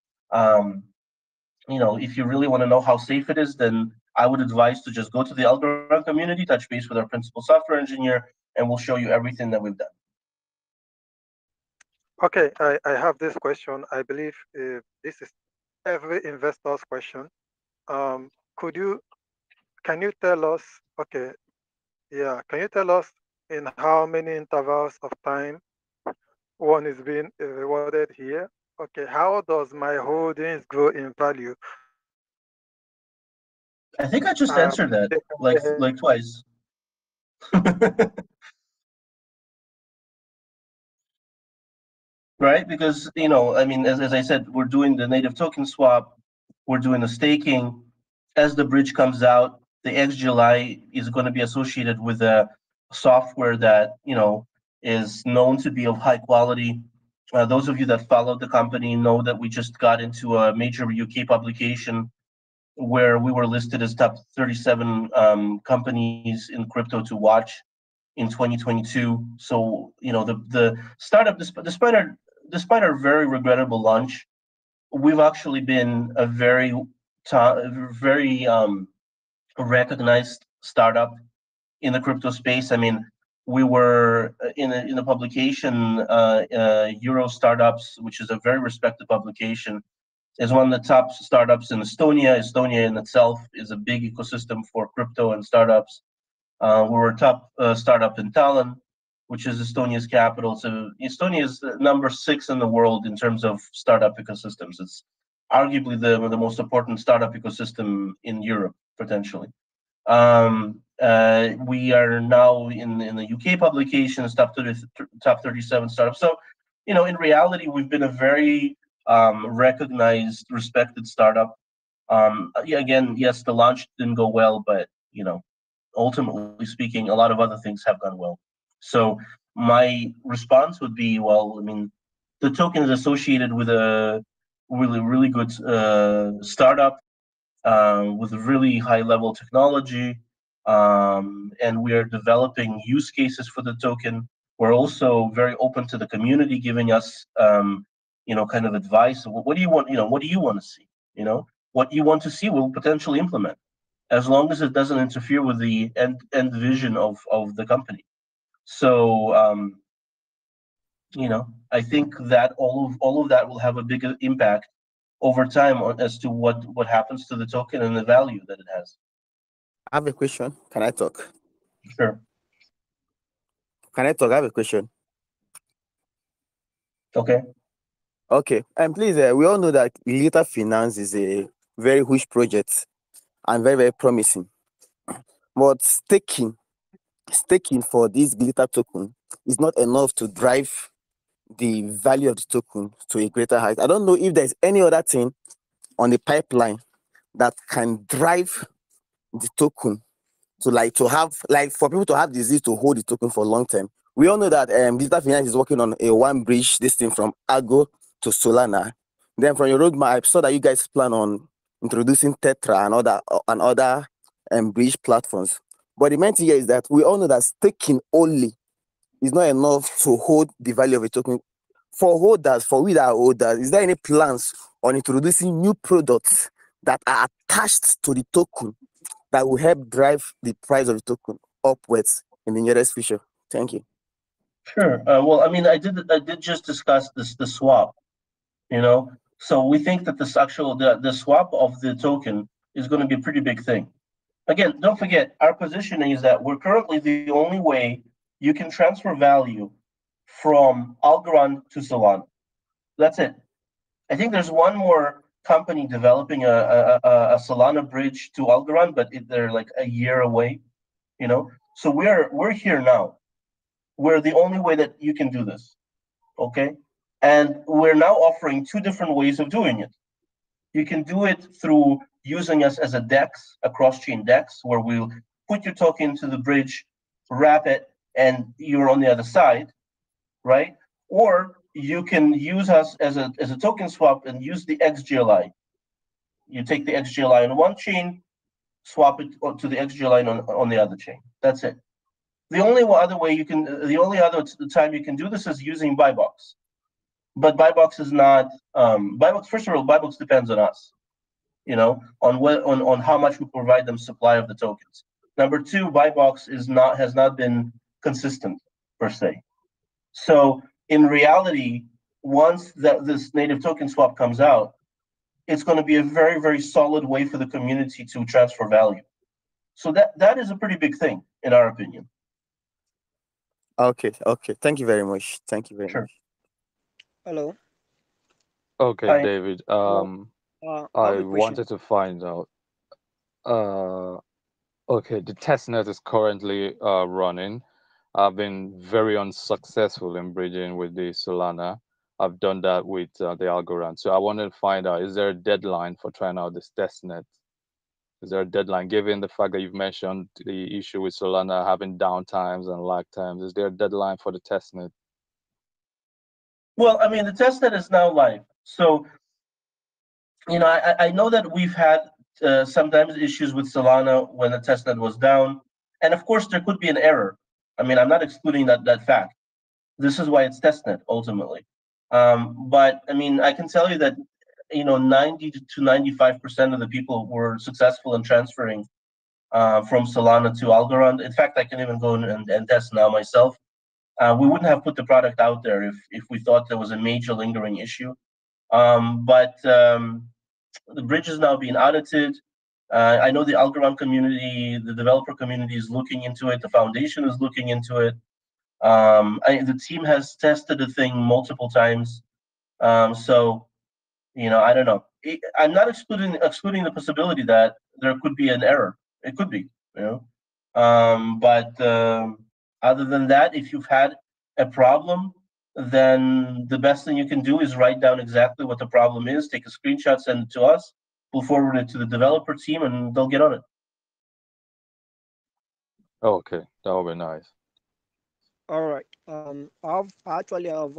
if you really want to know how safe it is, then I would advise to just go to the Algorand community, touch base with our principal software engineer, and we'll show you everything that we've done. Okay, I have this question. I believe this is every investor's question. Um, could you can you tell us? Okay, yeah, can you tell us in how many intervals of time one is being rewarded here? Okay, how does my holdings grow in value? I think I just answered that like twice. Right? Because as I said, we're doing the native token swap, we're doing the staking. As the bridge comes out, the XGLI is going to be associated with a software that is known to be of high quality. Those of you that follow the company know that we just got into a major UK publication where we were listed as top 37 companies in crypto to watch in 2022. So the startup, despite our very regrettable launch, we've actually been a very recognized startup in the crypto space. I mean, we were in a publication, Euro Startups, which is a very respected publication, is one of the top startups in Estonia. Estonia in itself is a big ecosystem for crypto and startups. We were a top startup in Tallinn, which is Estonia's capital. So Estonia is number 6 in the world in terms of startup ecosystems. It's arguably the most important startup ecosystem in Europe, potentially. We are now in the UK publications, top 37 startups. So, in reality, we've been a very recognized, respected startup. Again, yes, the launch didn't go well, but ultimately speaking, a lot of other things have gone well. So my response would be, well, I mean, the token is associated with a really good startup with really high level technology, and we are developing use cases for the token. We're also very open to the community giving us kind of advice. What do you want? What do you want to see? What you want to see, we'll potentially implement, as long as it doesn't interfere with the end vision of the company. So I think that all of that will have a bigger impact over time as to what happens to the token and the value that it has. I have a question. Can I talk? Sure. Can I talk? I have a question. Okay. Okay. And please, we all know that Glitter Finance is a very huge project and very, very promising. But staking for this Glitter token is not enough to drive the value of the token to a greater height. I don't know if there's any other thing on the pipeline that can drive the token to have for people to have the disease to hold the token for long term. We all know that Glitter Finance is working on a one bridge, this thing from Argo to Solana. Then from your roadmap, I saw that you guys plan on introducing Tetra and other bridge platforms. But the main thing here is that we all know that staking only is not enough to hold the value of a token. For we that are holders, is there any plans on introducing new products that are attached to the token that will help drive the price of the token upwards in the nearest future? Thank you. Sure. Well, I mean, I did just discuss the swap. So we think that the swap of the token is going to be a pretty big thing. Again, don't forget, our positioning is that we're currently the only way you can transfer value from Algorand to Solana. That's it. I think there's one more company developing a Solana bridge to Algorand, but they're like a year away, you know. So we're here now. We're the only way that you can do this, okay? And we're now offering two different ways of doing it. You can do it through using us as a DEX, a cross-chain DEX, where we'll put your token to the bridge, wrap it, and you're on the other side, right? Or you can use us as a token swap and use the XGLI. You take the XGLI on one chain, swap it to the XGLI on the other chain. That's it. The only other way you can, the only other time you can do this is using Buybox. But Buybox is not, Buybox, first of all, Buybox depends on us, you know, on how much we provide them supply of the tokens. Number two, Buybox has not been consistent per se. So in reality, once this native token swap comes out, it's going to be a very, very solid way for the community to transfer value. So that is a pretty big thing, in our opinion. Okay. Thank you very much. Thank you very much. Hello. Okay, Hi. David. I I have a question. wanted to find out. Okay, the testnet is currently running. I've been very unsuccessful in bridging with the Solana. I've done that with the Algorand. So I wanted to find out, is there a deadline for trying out this testnet? Is there a deadline, given the fact that you've mentioned the issue with Solana having downtimes and lag times? Is there a deadline for the testnet? Well, I mean, the testnet is now live. So, you know, I know that we've had sometimes issues with Solana when the testnet was down. And of course, there could be an error. I mean, I'm not excluding that fact. This is why it's testnet ultimately. But I mean, I can tell you that, you know, 90 to 95% of the people were successful in transferring from Solana to Algorand. In fact, I can even go and test now myself. We wouldn't have put the product out there if we thought there was a major lingering issue. But the bridge is now being audited. I know the Algorand community, the developer community is looking into it. The foundation is looking into it. The team has tested the thing multiple times. So, you know, I don't know. I'm not excluding the possibility that there could be an error. It could be, you know. But other than that, if you've had a problem, then the best thing you can do is write down exactly what the problem is, take a screenshot, send it to us. We'll forward it to the developer team, and they'll get on it. Okay, that would be nice. All right. I actually have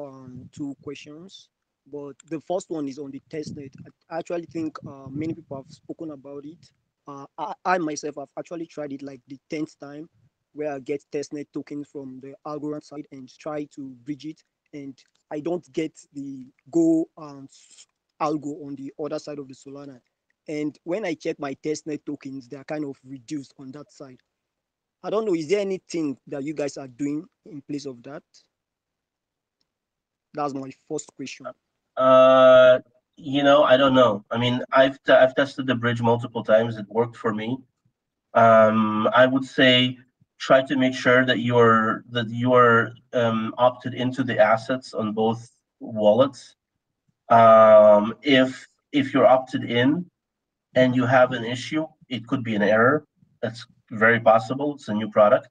two questions, but the first one is on the testnet. I actually think many people have spoken about it. I myself have actually tried it like the 10th time, where I get testnet tokens from the Algorand side and try to bridge it, and I don't get the Go algo on the other side of the Solana. And when I check my testnet tokens, they are kind of reduced on that side. I don't know, is there anything that you guys are doing in place of that? That's my first question. You know, I don't know. I mean, I've tested the bridge multiple times. It worked for me. I would say try to make sure that you're opted into the assets on both wallets. If you're opted in and you have an issue, it could be an error. That's very possible. It's a new product.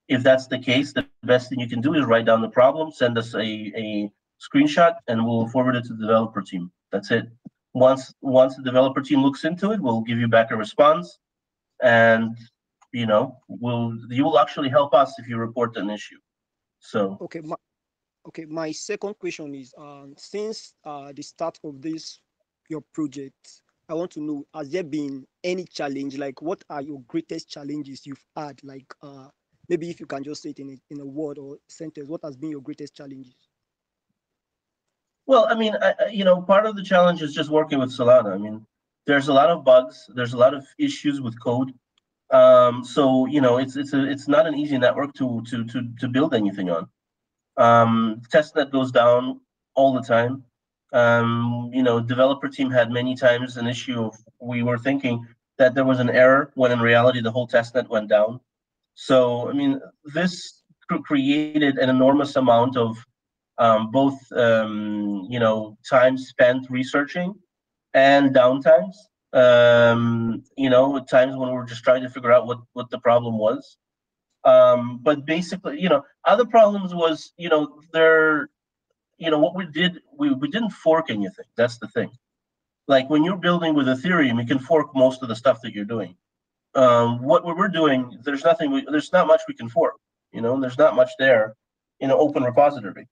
If that's the case, the best thing you can do is write down the problem, send us a screenshot, and we'll forward it to the developer team. That's it. Once the developer team looks into it, we'll give you back a response, and you know, you will actually help us if you report an issue. So my second question is since the start of your project, I want to know, has there been any challenge? Like, what are your greatest challenges you've had? Like, maybe if you can just say it in a word or sentence, what has been your greatest challenges? well, I mean, you know, part of the challenge is just working with Solana. I mean, there's a lot of bugs, there's a lot of issues with code. So you know, it's not an easy network to build anything on. Testnet goes down all the time. You know, developer team had many times an issue of, we were thinking that there was an error when in reality the whole testnet went down. So I mean, this created an enormous amount of both you know, time spent researching and downtimes. At times when we're just trying to figure out what the problem was. But basically, other problems was, what we did, we didn't fork anything. That's the thing. Like when you're building with Ethereum, you can fork most of the stuff that you're doing. What we're doing, there's not much we can fork. There's not much there in an open repository.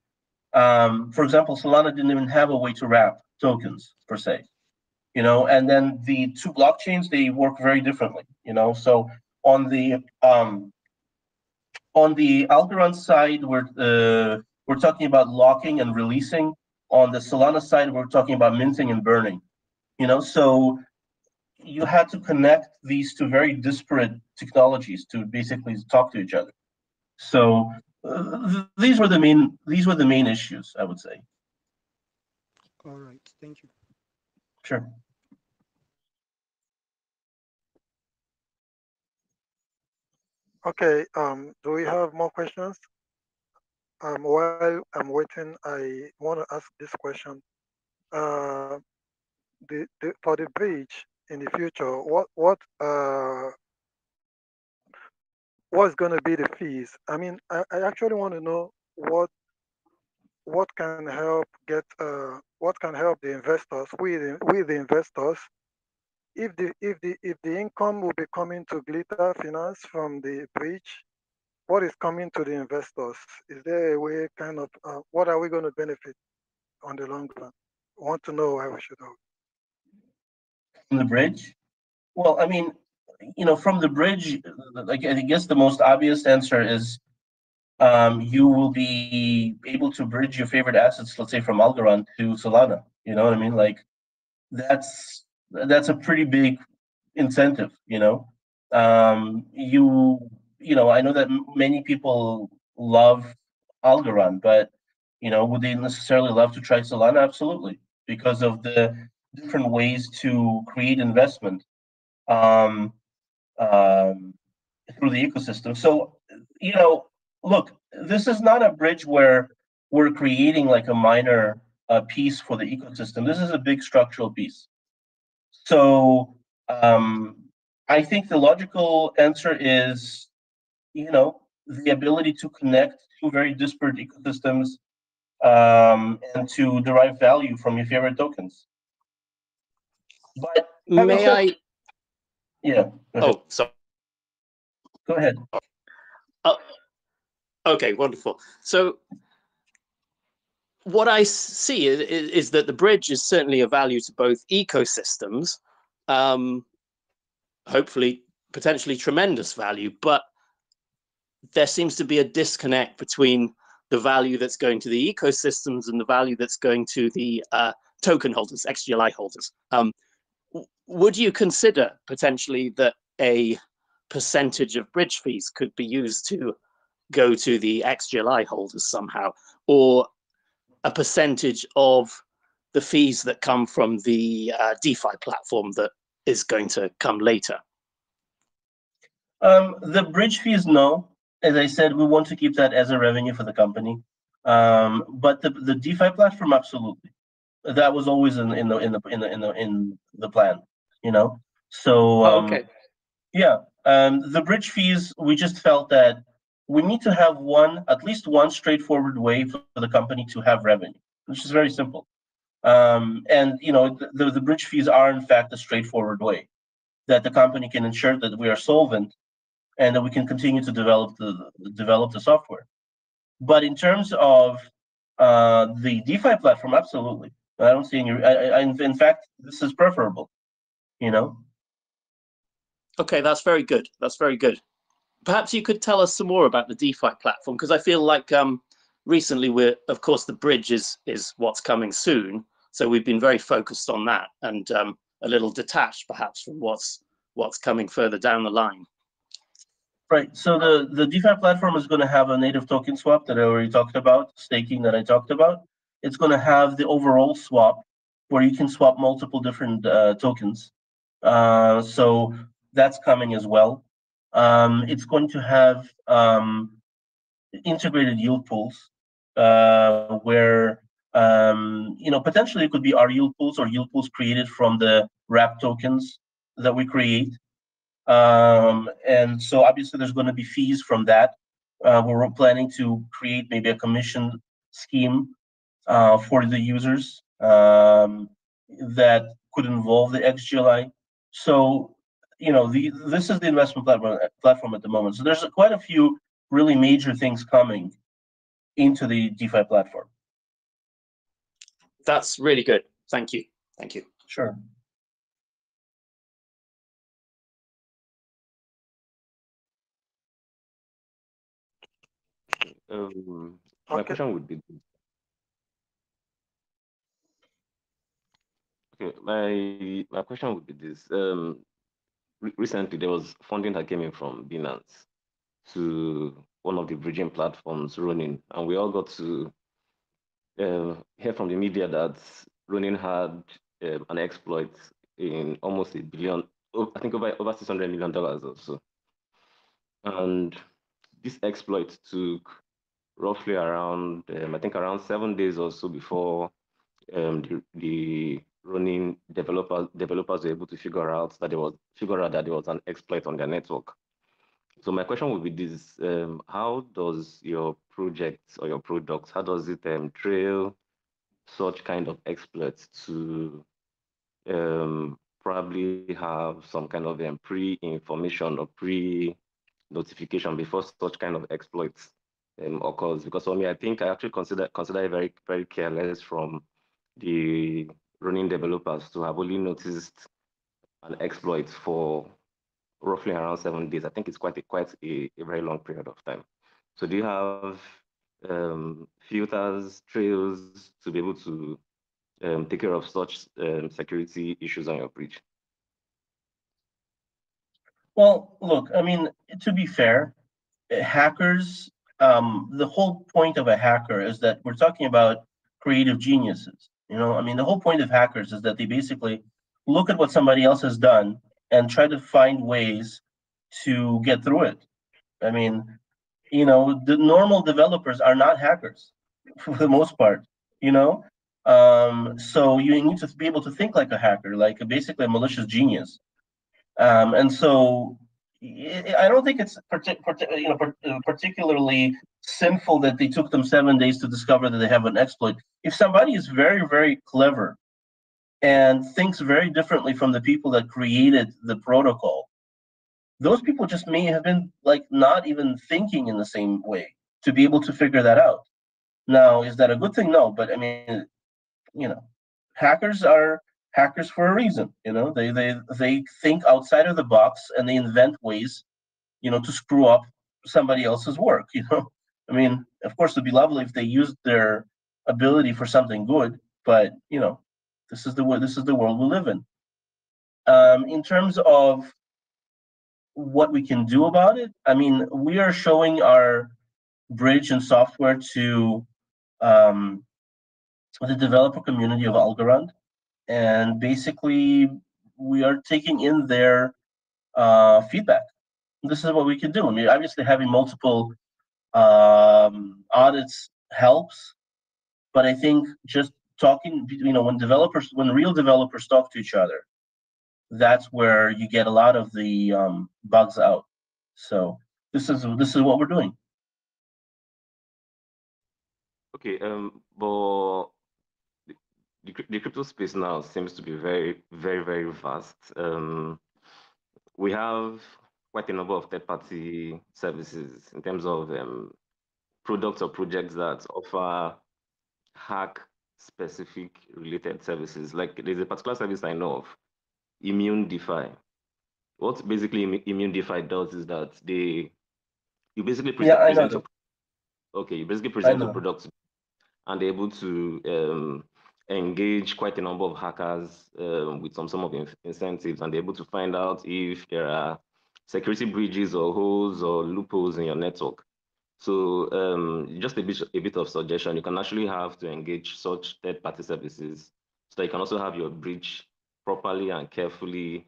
For example, Solana didn't even have a way to wrap tokens per se. And then the two blockchains, they work very differently. So on the Algorand side, we're talking about locking and releasing. On the Solana side, we're talking about minting and burning. So you had to connect these two very disparate technologies to basically talk to each other. So these were the main issues, I would say. All right, thank you. Sure. Okay. Do we have more questions? While I'm waiting, I want to ask this question. For the bridge in the future, what's going to be the fees? I mean, I actually want to know what can help the investors, we the investors, if the income will be coming to Glitter Finance from the bridge, what is coming to the investors? Is there a way what are we going to benefit on the long run? I want to know why we should know. From the bridge? Well, I mean, from the bridge, like I guess the most obvious answer is you will be able to bridge your favorite assets, let's say from Algorand to Solana. You know what I mean? Like that's a pretty big incentive. I know that many people love Algorand, but would they necessarily love to try Solana? Absolutely, because of the different ways to create investment um, um, through the ecosystem. So, look, this is not a bridge where we're creating like a minor piece for the ecosystem. This is a big structural piece. So, I think the logical answer is, the ability to connect two very disparate ecosystems and to derive value from your favorite tokens. But may I? Yeah. Oh, sorry. Go ahead. Okay, wonderful. So what I see is that the bridge is certainly a value to both ecosystems, hopefully potentially tremendous value, but there seems to be a disconnect between the value that's going to the ecosystems and the value that's going to the token holders, XGLI holders. Would you consider potentially that a percentage of bridge fees could be used to go to the XGLI holders somehow, or a percentage of the fees that come from the DeFi platform that is going to come later? The bridge fees, no. As I said, we want to keep that as a revenue for the company. But the DeFi platform, absolutely. That was always in the plan, So okay. Yeah, the bridge fees, we just felt that we need to have at least one straightforward way for the company to have revenue, which is very simple. And the bridge fees are in fact a straightforward way that the company can ensure that we are solvent and that we can continue to develop the software. But in terms of the DeFi platform, absolutely, I don't see any. In fact, this is preferable. Okay, that's very good. That's very good. Perhaps you could tell us some more about the DeFi platform, because I feel like recently of course, the bridge is what's coming soon. So we've been very focused on that and a little detached perhaps from what's coming further down the line. Right. So the DeFi platform is going to have a native token swap that I already talked about, staking that I talked about. It's going to have the overall swap where you can swap multiple different tokens. So that's coming as well. It's going to have integrated yield pools where Potentially it could be our yield pools or yield pools created from the wrap tokens that we create. And so obviously there's going to be fees from that. We're planning to create maybe a commission scheme for the users that could involve the XGLI. So, this is the investment platform at the moment. So there's quite a few really major things coming into the DeFi platform. That's really good. Thank you. Thank you. Sure. My question would be, okay, my question would be this. Recently, there was funding that came in from Binance to one of the bridging platforms, Ronin, and we all got to hear from the media that Ronin had an exploit in almost $1 billion, I think over $600 million or so. And this exploit took roughly around, I think around 7 days or so before the Ronin developers were able to figure out that there was an exploit on their network. So my question would be this: how does your project or your products, how does it trail such kind of exploits to probably have some kind of pre-information or pre-notification before such kind of exploits occurs? Because for me, I think I actually consider it very, very careless from the running developers to have only noticed an exploit for roughly around 7 days. I think it's quite a very long period of time. So do you have filters, trails to be able to take care of such security issues on your bridge? Well, look, I mean, to be fair, hackers, the whole point of a hacker is that we're talking about creative geniuses. I mean, the whole point of hackers is that they basically look at what somebody else has done and try to find ways to get through it. I mean, the normal developers are not hackers for the most part, so you need to be able to think like a hacker, like basically a malicious genius. And so I don't think it's particularly sinful that they took them 7 days to discover that they have an exploit. If somebody is very, very clever and thinks very differently from the people that created the protocol, those people just may have been not even thinking in the same way to be able to figure that out. Now, is that a good thing? No, but I mean, hackers are hackers for a reason. They think outside of the box and they invent ways, to screw up somebody else's work. I mean, of course, it'd be lovely if they used their ability for something good, but this is the world we live in. In terms of what we can do about it, I mean, we are showing our bridge and software to the developer community of Algorand, and basically we are taking in their feedback. This is what we can do. I mean, obviously having multiple audits helps, but I think just talking, when real developers talk to each other, that's where you get a lot of the bugs out. So this is what we're doing. Okay, but the crypto space now seems to be very, very, very vast. We have quite a number of third-party services in terms of products or projects that offer hack-specific related services. Like there's a particular service I know of, Immune DeFi. What basically Immune DeFi does is that you basically present your products and they're able to engage quite a number of hackers with some of the incentives, and they're able to find out if there are security breaches or holes or loopholes in your network. So just a bit of suggestion, you can actually have to engage such third-party services so that you can also have your breach properly and carefully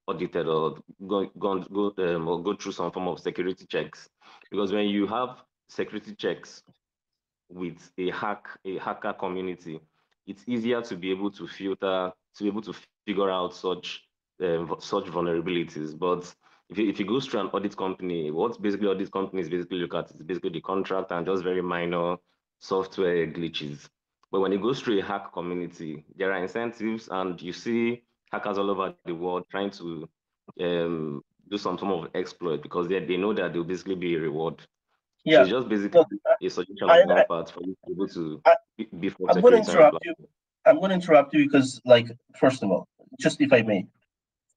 audited or go through some form of security checks. Because when you have security checks with a hacker community, it's easier to be able to filter, to be able to figure out such vulnerabilities. But if you go through an audit company, what basically audit companies basically look at is basically the contract and just very minor software glitches. But when it goes through a hack community, there are incentives, and you see hackers all over the world trying to do some form of exploit because they know that there'll basically be a reward. So Yeah. it's just basically Look, a suggestion I, on my part for you to be able to I, be for I'm going to security on your interrupt you. platform. I'm going to interrupt you because, like, first of all, just if I may,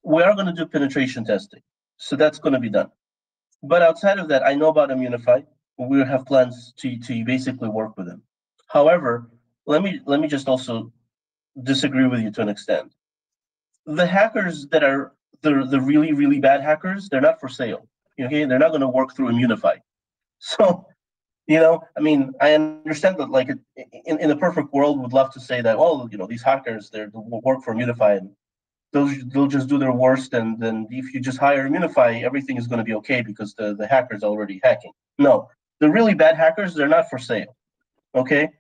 we are going to do penetration testing, so that's going to be done. But outside of that, I know about Immunify. We have plans to basically work with them. However, let me just also disagree with you to an extent. The hackers that are the really really bad hackers, they're not for sale. Okay, they're not going to work through Immunify. So I mean, I understand that, like, in a perfect world, would love to say that, well, these hackers, they'll work for Immunify and they'll just do their worst, and then if you just hire Immunify, everything is going to be okay because the hacker's already hacking. No, the really bad hackers, they're not for sale. Okay,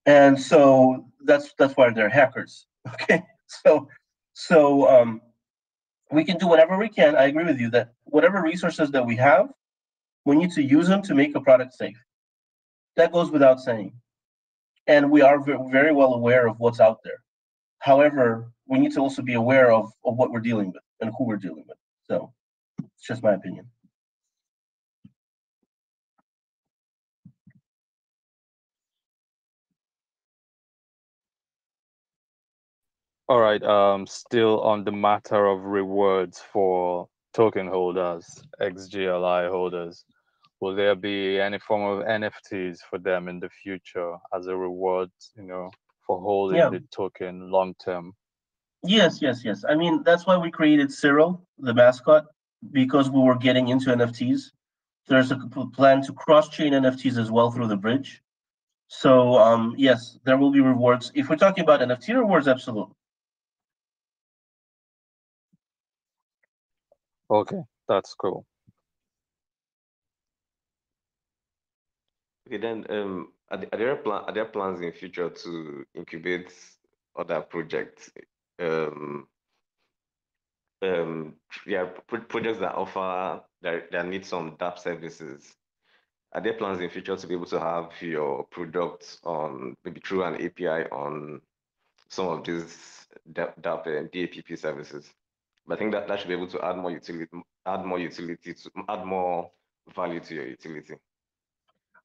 and so that's why they're hackers. Okay, so we can do whatever we can. I agree with you that whatever resources that we have, we need to use them to make a product safe. That goes without saying. And we are very well aware of what's out there. However, we need to also be aware of what we're dealing with and who we're dealing with. So it's just my opinion. All right. Still on the matter of rewards for token holders, XGLI holders, will there be any form of NFTs for them in the future as a reward, for holding Yeah. the token long term? Yes. I mean, that's why we created Cyril, the mascot, because we were getting into NFTs. There's a plan to cross-chain NFTs as well through the bridge. So yes, there will be rewards. If we're talking about NFT rewards, absolutely. Okay, that's cool. Okay, then are there plans in future to incubate other projects? Projects that offer that need some DApp services. Are there plans in future to be able to have your products on maybe through an API on some of these DApp services? But I think that should be able to add more value to your utility.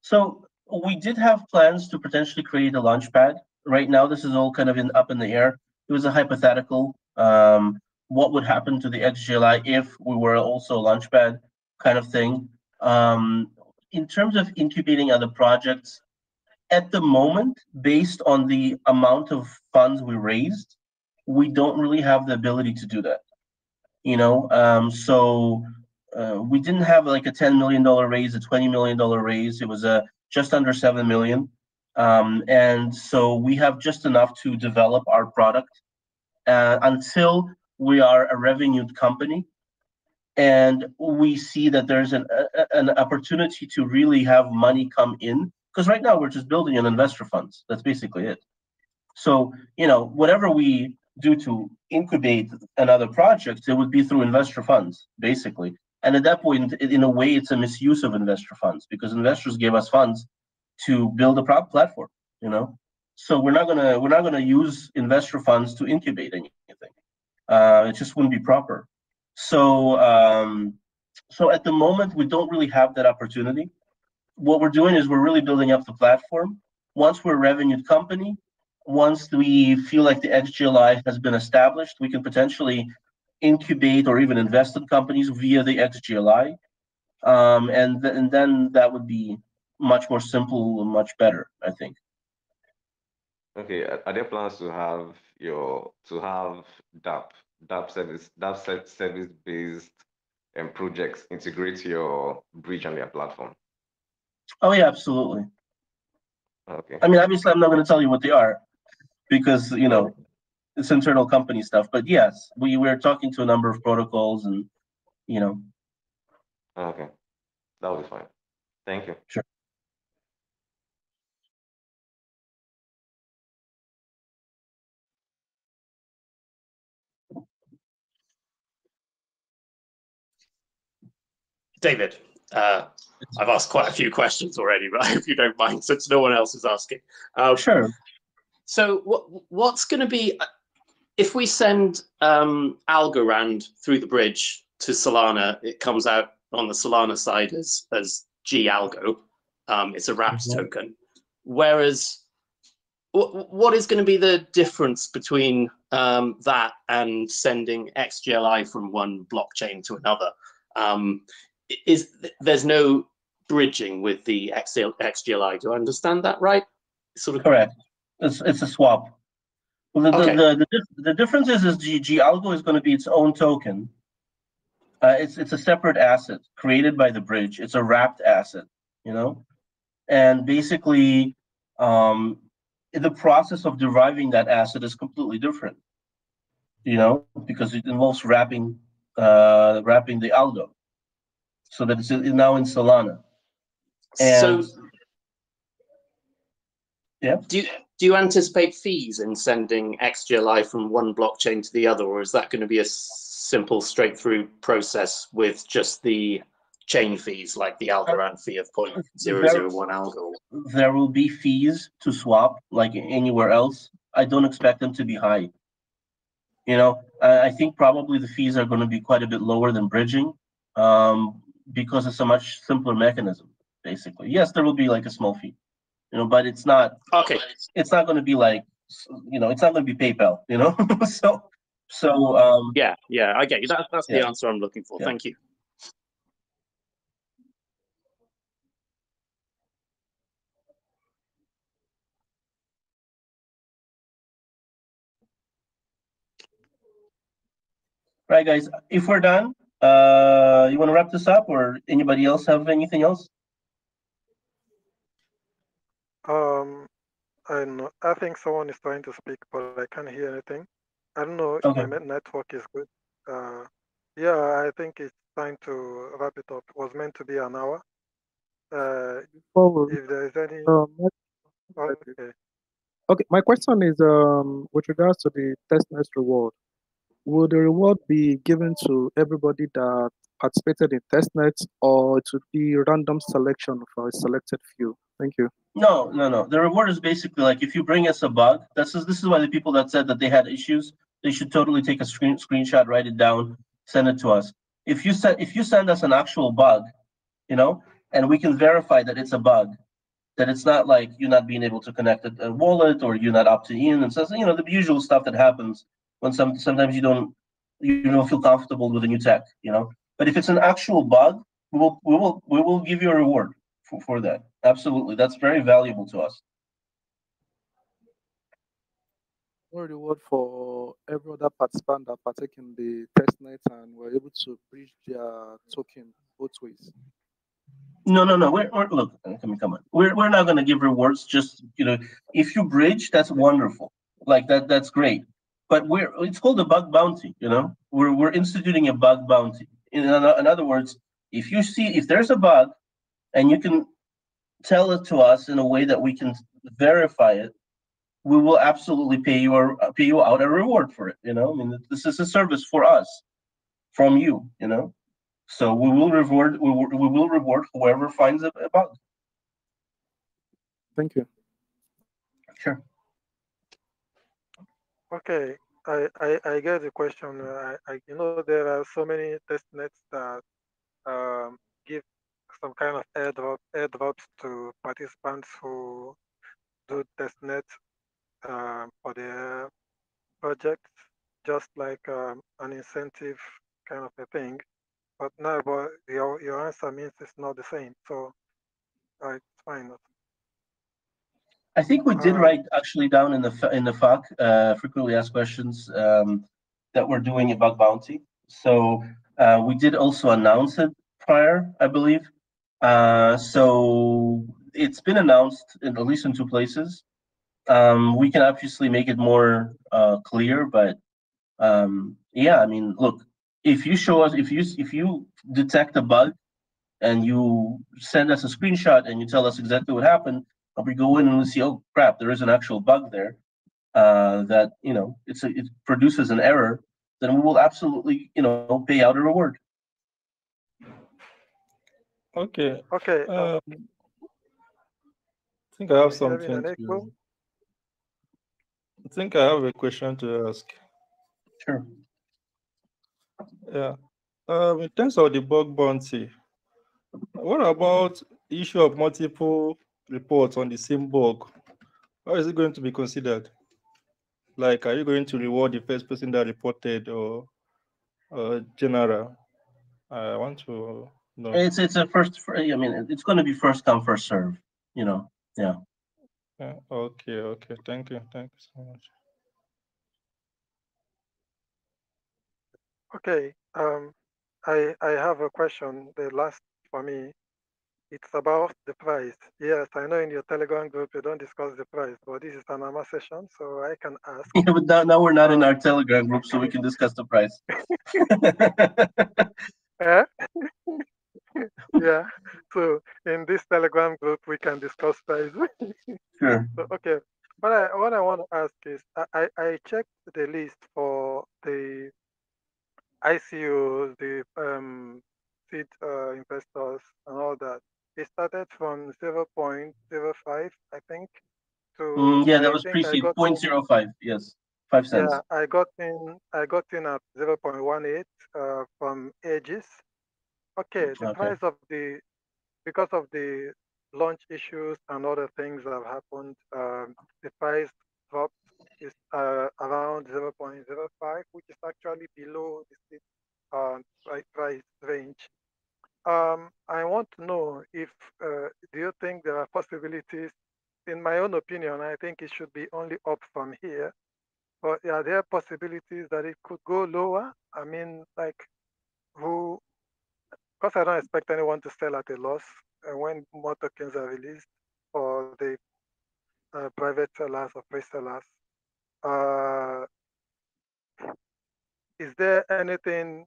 So we did have plans to potentially create a launchpad. Right now, this is all kind of up in the air. It was a hypothetical. What would happen to the XGLI if we were also a launchpad kind of thing? In terms of incubating other projects, at the moment, based on the amount of funds we raised, we don't really have the ability to do that. So we didn't have like a $10 million raise, a $20 million raise. It was just under 7 million. And so we have just enough to develop our product until we are a revenued company. And we see that there's an opportunity to really have money come in. Because right now we're just building an investor funds. That's basically it. So, whatever we do to incubate another project, it would be through investor funds, basically. And at that point, in a way, it's a misuse of investor funds because investors gave us funds to build a platform. So we're not gonna use investor funds to incubate anything. It just wouldn't be proper. So at the moment, we don't really have that opportunity. What we're doing is we're really building up the platform. Once we're a revenued company, once we feel like the XGLI has been established, we can potentially incubate or even invest in companies via the XGLI. And then that would be much more simple and much better, I think. Okay, are there plans to have DApp service based projects integrate your bridge on their platform? Oh yeah, absolutely. Okay. I mean, obviously, I'm not going to tell you what they are because it's internal company stuff. But yes, we're talking to a number of protocols, and. Okay, that will be fine. Thank you. Sure. David, I've asked quite a few questions already, but I hope you don't mind, since no one else is asking. Sure. So what's going to be, if we send Algorand through the bridge to Solana, it comes out on the Solana side as G-Algo. It's a wrapped token. Whereas, what is going to be the difference between that and sending XGLI from one blockchain to another? There's no bridging with the XGLI. Do I understand that right? Sort of correct. It's a swap. Well, the difference is G-Algo is going to be its own token. It's a separate asset created by the bridge. It's a wrapped asset, and basically, the process of deriving that asset is completely different, because it involves wrapping the algo, so that it's now in Solana. And so, yeah. Do you anticipate fees in sending XGLI from one blockchain to the other, or is that going to be a simple, straight-through process with just the chain fees, like the Algorand fee of 0.001 algo? There will be fees to swap, like anywhere else. I don't expect them to be high. I think probably the fees are going to be quite a bit lower than bridging, because it's a much simpler mechanism, basically. Yes, there will be like a small fee, but it's not. Okay. It's not going to be like, it's not going to be PayPal, so. Yeah, I get you. That's the answer I'm looking for. Yeah. Thank you. Right, guys. If we're done, you want to wrap this up, or anybody else have anything else? I think someone is trying to speak, but I can't hear anything. I don't know if Okay. my network is good. Yeah, I think it's time to wrap it up. It was meant to be an hour. If there is any, okay. Okay, my question is with regards to the testnet reward. Will the reward be given to everybody that participated in testnet, or it would be random selection for a selected few? Thank you. No. The reward is basically like, if you bring us a bug, this is why the people that said that they had issues, they should totally take a screenshot, write it down, send it to us. If you send us an actual bug, and we can verify that it's a bug, that it's not like you not being able to connect a wallet, or you're not opting in, and so the usual stuff that happens when sometimes you don't feel comfortable with a new tech, But if it's an actual bug, we will give you a reward for that. Absolutely, that's very valuable to us. More reward for every other participant that partake in the testnet and were able to bridge their token both ways. No. Look, come on. We're not going to give rewards. Just if you bridge, that's wonderful. Like that's great. But it's called a bug bounty. We're instituting a bug bounty. In other words, if there's a bug, and you can tell it to us in a way that we can verify it, we will absolutely pay you out a reward for it. This is a service for us, from you. So we will reward whoever finds a bug. Thank you. Sure. Okay, I get the question. There are so many testnets that give some kind of airdrops to participants who do testnet for their projects, just like an incentive kind of a thing. But no, but your answer means it's not the same. So it's fine. I think we did write actually down in the FAQ, frequently asked questions, that we're doing a bug bounty. So we did also announce it prior, I believe. So it's been announced at least in 2 places. We can obviously make it more clear, but yeah, look, if you detect a bug and you send us a screenshot and you tell us exactly what happened, we go in and we see, oh crap, there is an actual bug there, that it produces an error, then we will absolutely pay out a reward. Okay. Okay. I think I have I'm hearing something an echo. to. I think I have a question to ask. Sure. Yeah. In terms of the bug bounty, what about the issue of multiple reports on the same bug? How is it going to be considered? Like, are you going to reward the first person that reported or general? I want to know. It's a first. I mean, it's going to be first come, first serve. You know. Yeah. Yeah. Okay. Okay. Thank you. Thank you so much. Okay. I have a question. The last for me. It's about the price. Yes, I know in your Telegram group you don't discuss the price, but this is an AMA session, so I can ask. Yeah, but now we're not in Uh, our Telegram group, so we can discuss the price. eh? Yeah. So in this Telegram group we can discuss price. Sure. So okay. What I want to ask is I checked the list for the ICOs, the seed investors and all that. It started from 0.05, I think, to Yeah, that I was think I pre-seed got in. 0.05. Yes, 5 cents. Yeah, I got in at 0.18 from Aegis. Okay, the Okay. price of the because of the launch issues and other things that have happened, the price dropped is around 0.05, which is actually below the price range. I want to know if do you think there are possibilities? In my own opinion, I think it should be only up from here. But are there possibilities that it could go lower? I mean, like who? Because I don't expect anyone to sell at a loss when more tokens are released for the private sellers or pre-sellers. Uh, is there anything?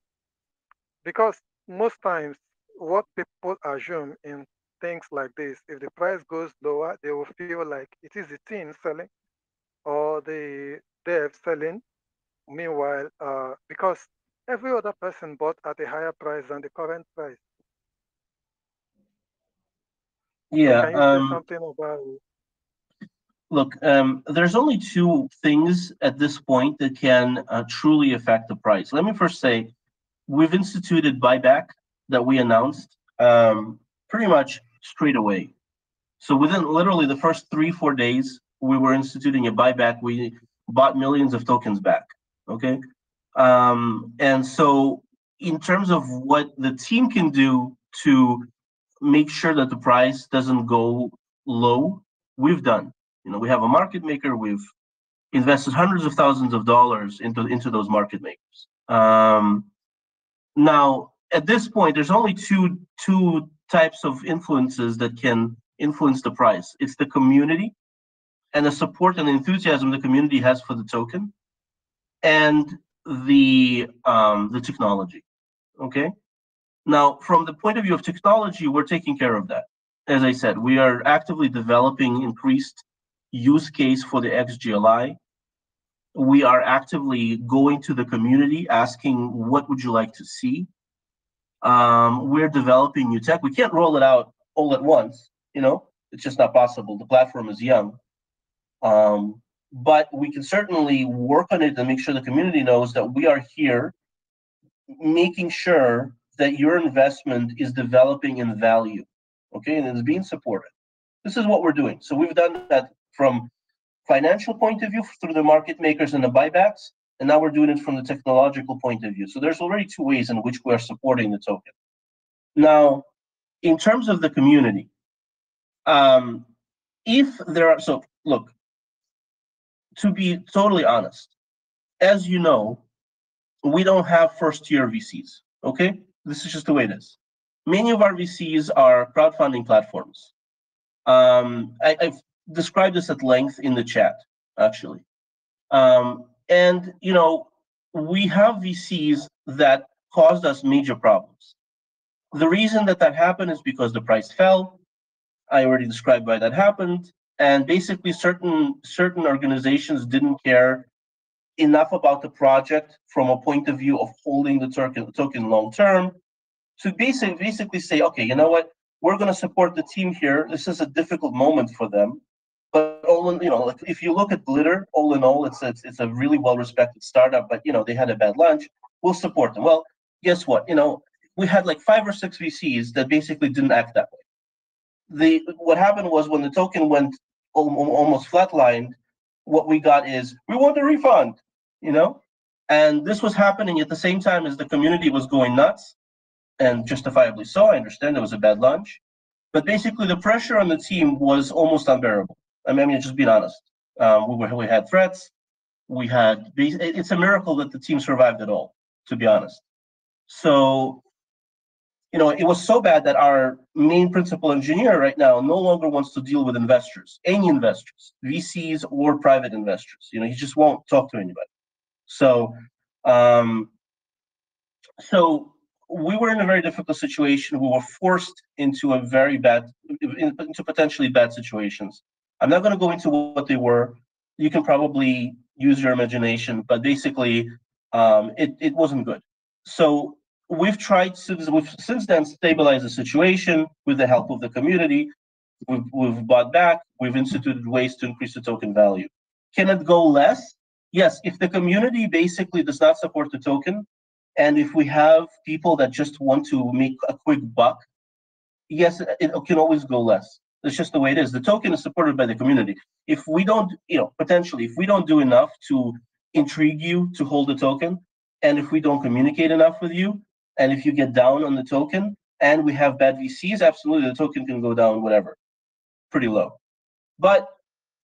Because most times, what people assume in things like this, if the price goes lower, they will feel like it is the team selling or the dev selling. Meanwhile, because every other person bought at a higher price than the current price. So Yeah. can you say something about it? Look, there's only two things at this point that can truly affect the price. Let me first say, we've instituted buyback that we announced pretty much straight away. So within literally the first 3-4 days, we were instituting a buyback. We bought millions of tokens back. Okay. And so in terms of what the team can do to make sure that the price doesn't go low, we've done. We have a market maker. We've invested hundreds of thousands of dollars into those market makers. Now, at this point, there's only two types of influences that can influence the price. It's the community and the support and enthusiasm the community has for the token, and the technology. Okay. Now, from the point of view of technology, we're taking care of that. As I said, we are actively developing increased use case for the XGLI. We are actively going to the community asking, what would you like to see? We're developing new tech. We can't roll it out all at once. It's just not possible. The platform is young. But we can certainly work on it and make sure the community knows that we are here making sure that your investment is developing in value, okay, and it's being supported. This is what we're doing. So we've done that from financial point of view through the market makers and the buybacks, and now we're doing it from the technological point of view. So there's already two ways in which we are supporting the token. Now, in terms of the community, if there are, so look, to be totally honest, as you know, we don't have first-tier VCs, okay? This is just the way it is. Many of our VCs are crowdfunding platforms. I've described this at length in the chat, actually. And, we have VCs that caused us major problems. The reason that happened is because the price fell. I already described why that happened. And basically, certain organizations didn't care enough about the project from a point of view of holding the token long term to basically say, okay, you know what? we're going to support the team here. This is a difficult moment for them. But all in, like if you look at Glitter, all in all, it's a really well-respected startup, but they had a bad launch. We'll support them. Well, guess what? We had like 5 or 6 VCs that basically didn't act that way. What happened was when the token went almost flatlined, what we got is we want a refund, and this was happening at the same time as the community was going nuts, and justifiably so. I understand it was a bad launch, but basically the pressure on the team was almost unbearable. I mean, just being honest, we had threats. It's a miracle that the team survived at all, to be honest. So, it was so bad that our main principal engineer right now no longer wants to deal with investors, any investors, VCs or private investors. He just won't talk to anybody. So, so we were in a very difficult situation. We were forced into into potentially bad situations. I'm not going to go into what they were. You can probably use your imagination, but basically, it wasn't good. So we've tried since then stabilize the situation with the help of the community. We've bought back. We've instituted ways to increase the token value. Can it go less? Yes. If the community basically does not support the token, and if we have people that just want to make a quick buck, yes, it can always go less. That's just the way it is. The token is supported by the community. If we don't, potentially, if we don't do enough to intrigue you to hold the token, and if we don't communicate enough with you, and if you get down on the token, and we have bad VCs, absolutely, the token can go down, whatever, pretty low. But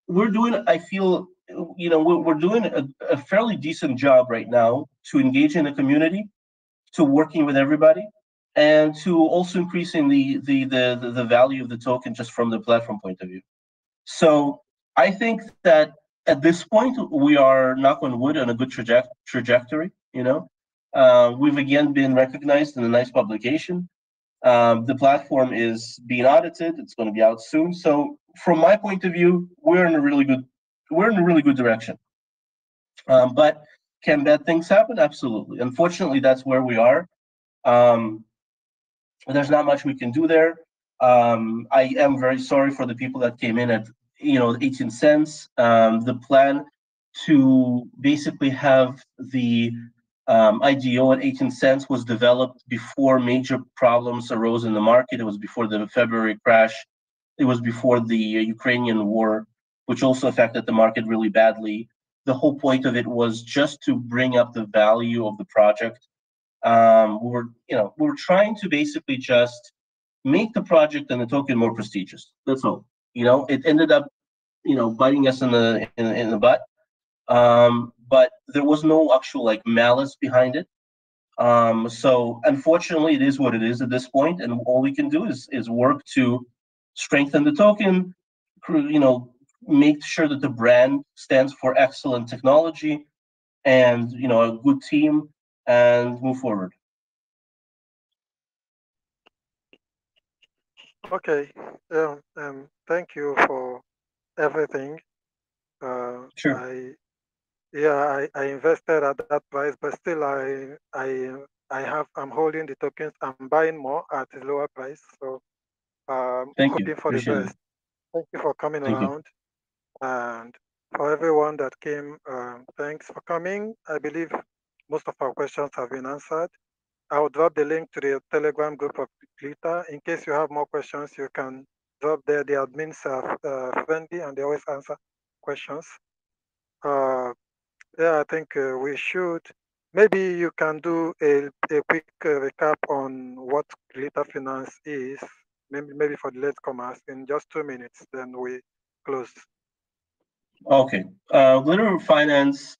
we're doing, I feel, we're doing a fairly decent job right now to engage in the community, to working with everybody, and to also increasing the value of the token just from the platform point of view. So I think that at this point we are, knock on wood, on a good trajectory. We've again been recognized in a nice publication. The platform is being audited. It's going to be out soon. So from my point of view, we're in a really good direction. But can bad things happen? Absolutely. Unfortunately, that's where we are. There's not much we can do there. I am very sorry for the people that came in at 18 cents. The plan to basically have the IDO at 18 cents was developed before major problems arose in the market. It was before the February crash. It was before the Ukrainian war, which also affected the market really badly. The whole point of it was just to bring up the value of the project. We were trying to basically just make the project and the token more prestigious. That's all. It ended up, biting us in the butt. But there was no actual malice behind it. So unfortunately, it is what it is at this point, and all we can do is work to strengthen the token. Make sure that the brand stands for excellent technology, and a good team, and move forward. Okay. Thank you for everything. Sure. I invested at that price, but still I'm holding the tokens. I'm buying more at a lower price. So Thank hoping you. for the Appreciate it. best. Thank you for coming Thank you. around. And for everyone that came, thanks for coming. I believe most of our questions have been answered. I will drop the link to the Telegram group of Glitter. In case you have more questions, you can drop there. The admins are friendly and they always answer questions. I think we should. Maybe you can do a quick recap on what Glitter Finance is, maybe for the latecomers in just 2 minutes, then we close. Okay. Glitter Finance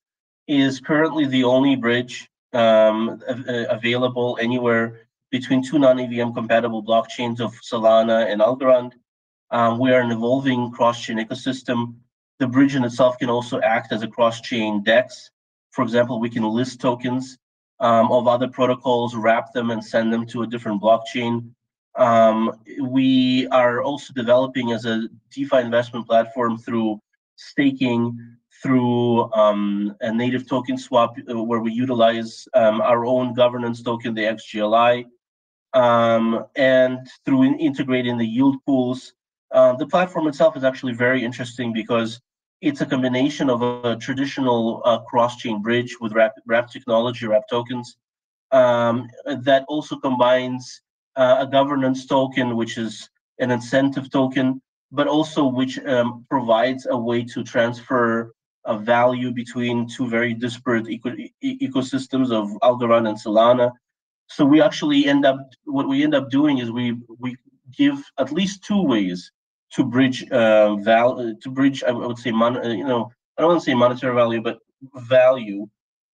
is currently the only bridge available anywhere between 2 non-EVM compatible blockchains of Solana and Algorand. We are an evolving cross-chain ecosystem. The bridge in itself can also act as a cross-chain DEX. For example, we can list tokens of other protocols, wrap them, and send them to a different blockchain. We are also developing as a DeFi investment platform through staking, through a native token swap where we utilize our own governance token, the XGLI. and through integrating the yield pools. The platform itself is actually very interesting because it's a combination of a traditional cross-chain bridge with wrap technology, wrap tokens, that also combines a governance token, which is an incentive token, but also which provides a way to transfer a value between two very disparate ecosystems of Algorand and Solana. So we actually what we end up doing is we give at least two ways to bridge I would say I don't want to say monetary value, but value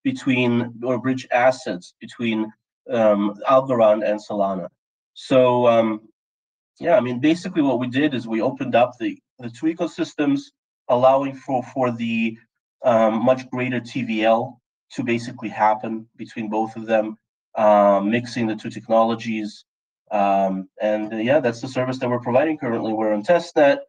between, or bridge assets between Algorand and Solana. So yeah, I mean, basically what we did is we opened up the two ecosystems, allowing for the much greater TVL to basically happen between both of them, mixing the two technologies. And yeah, that's the service that we're providing currently. We're on testnet.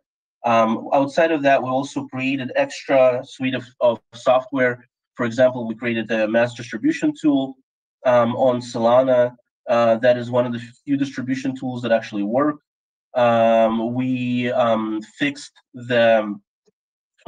Outside of that, we also created extra suite of software. For example, we created a mass distribution tool on Solana. That is one of the few distribution tools that actually work. We fixed the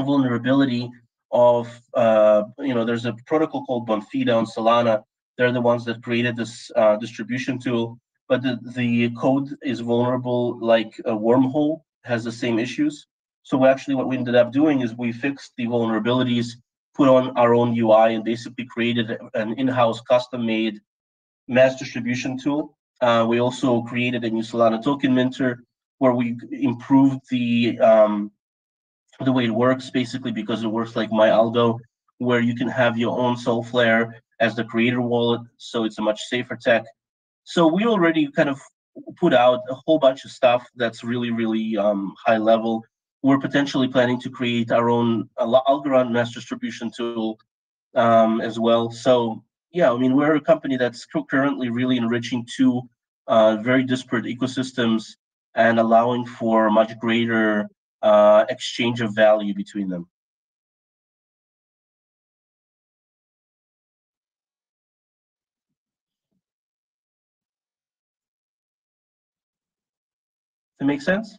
vulnerability of, there's a protocol called Bonfida on Solana. They're the ones that created this distribution tool, but the code is vulnerable, like a wormhole has the same issues. So actually what we ended up doing is we fixed the vulnerabilities, put on our own UI, and basically created an in-house custom-made mass distribution tool. We also created a new Solana token minter where we improved the way it works, basically because it works like MyAlgo, where you can have your own Solflare as the creator wallet, so it's a much safer tech. So we already kind of put out a whole bunch of stuff that's really, really high level. We're potentially planning to create our own Algorand mass distribution tool as well. So yeah, I mean, we're a company that's currently really enriching two very disparate ecosystems and allowing for much greater exchange of value between them. Does it make sense?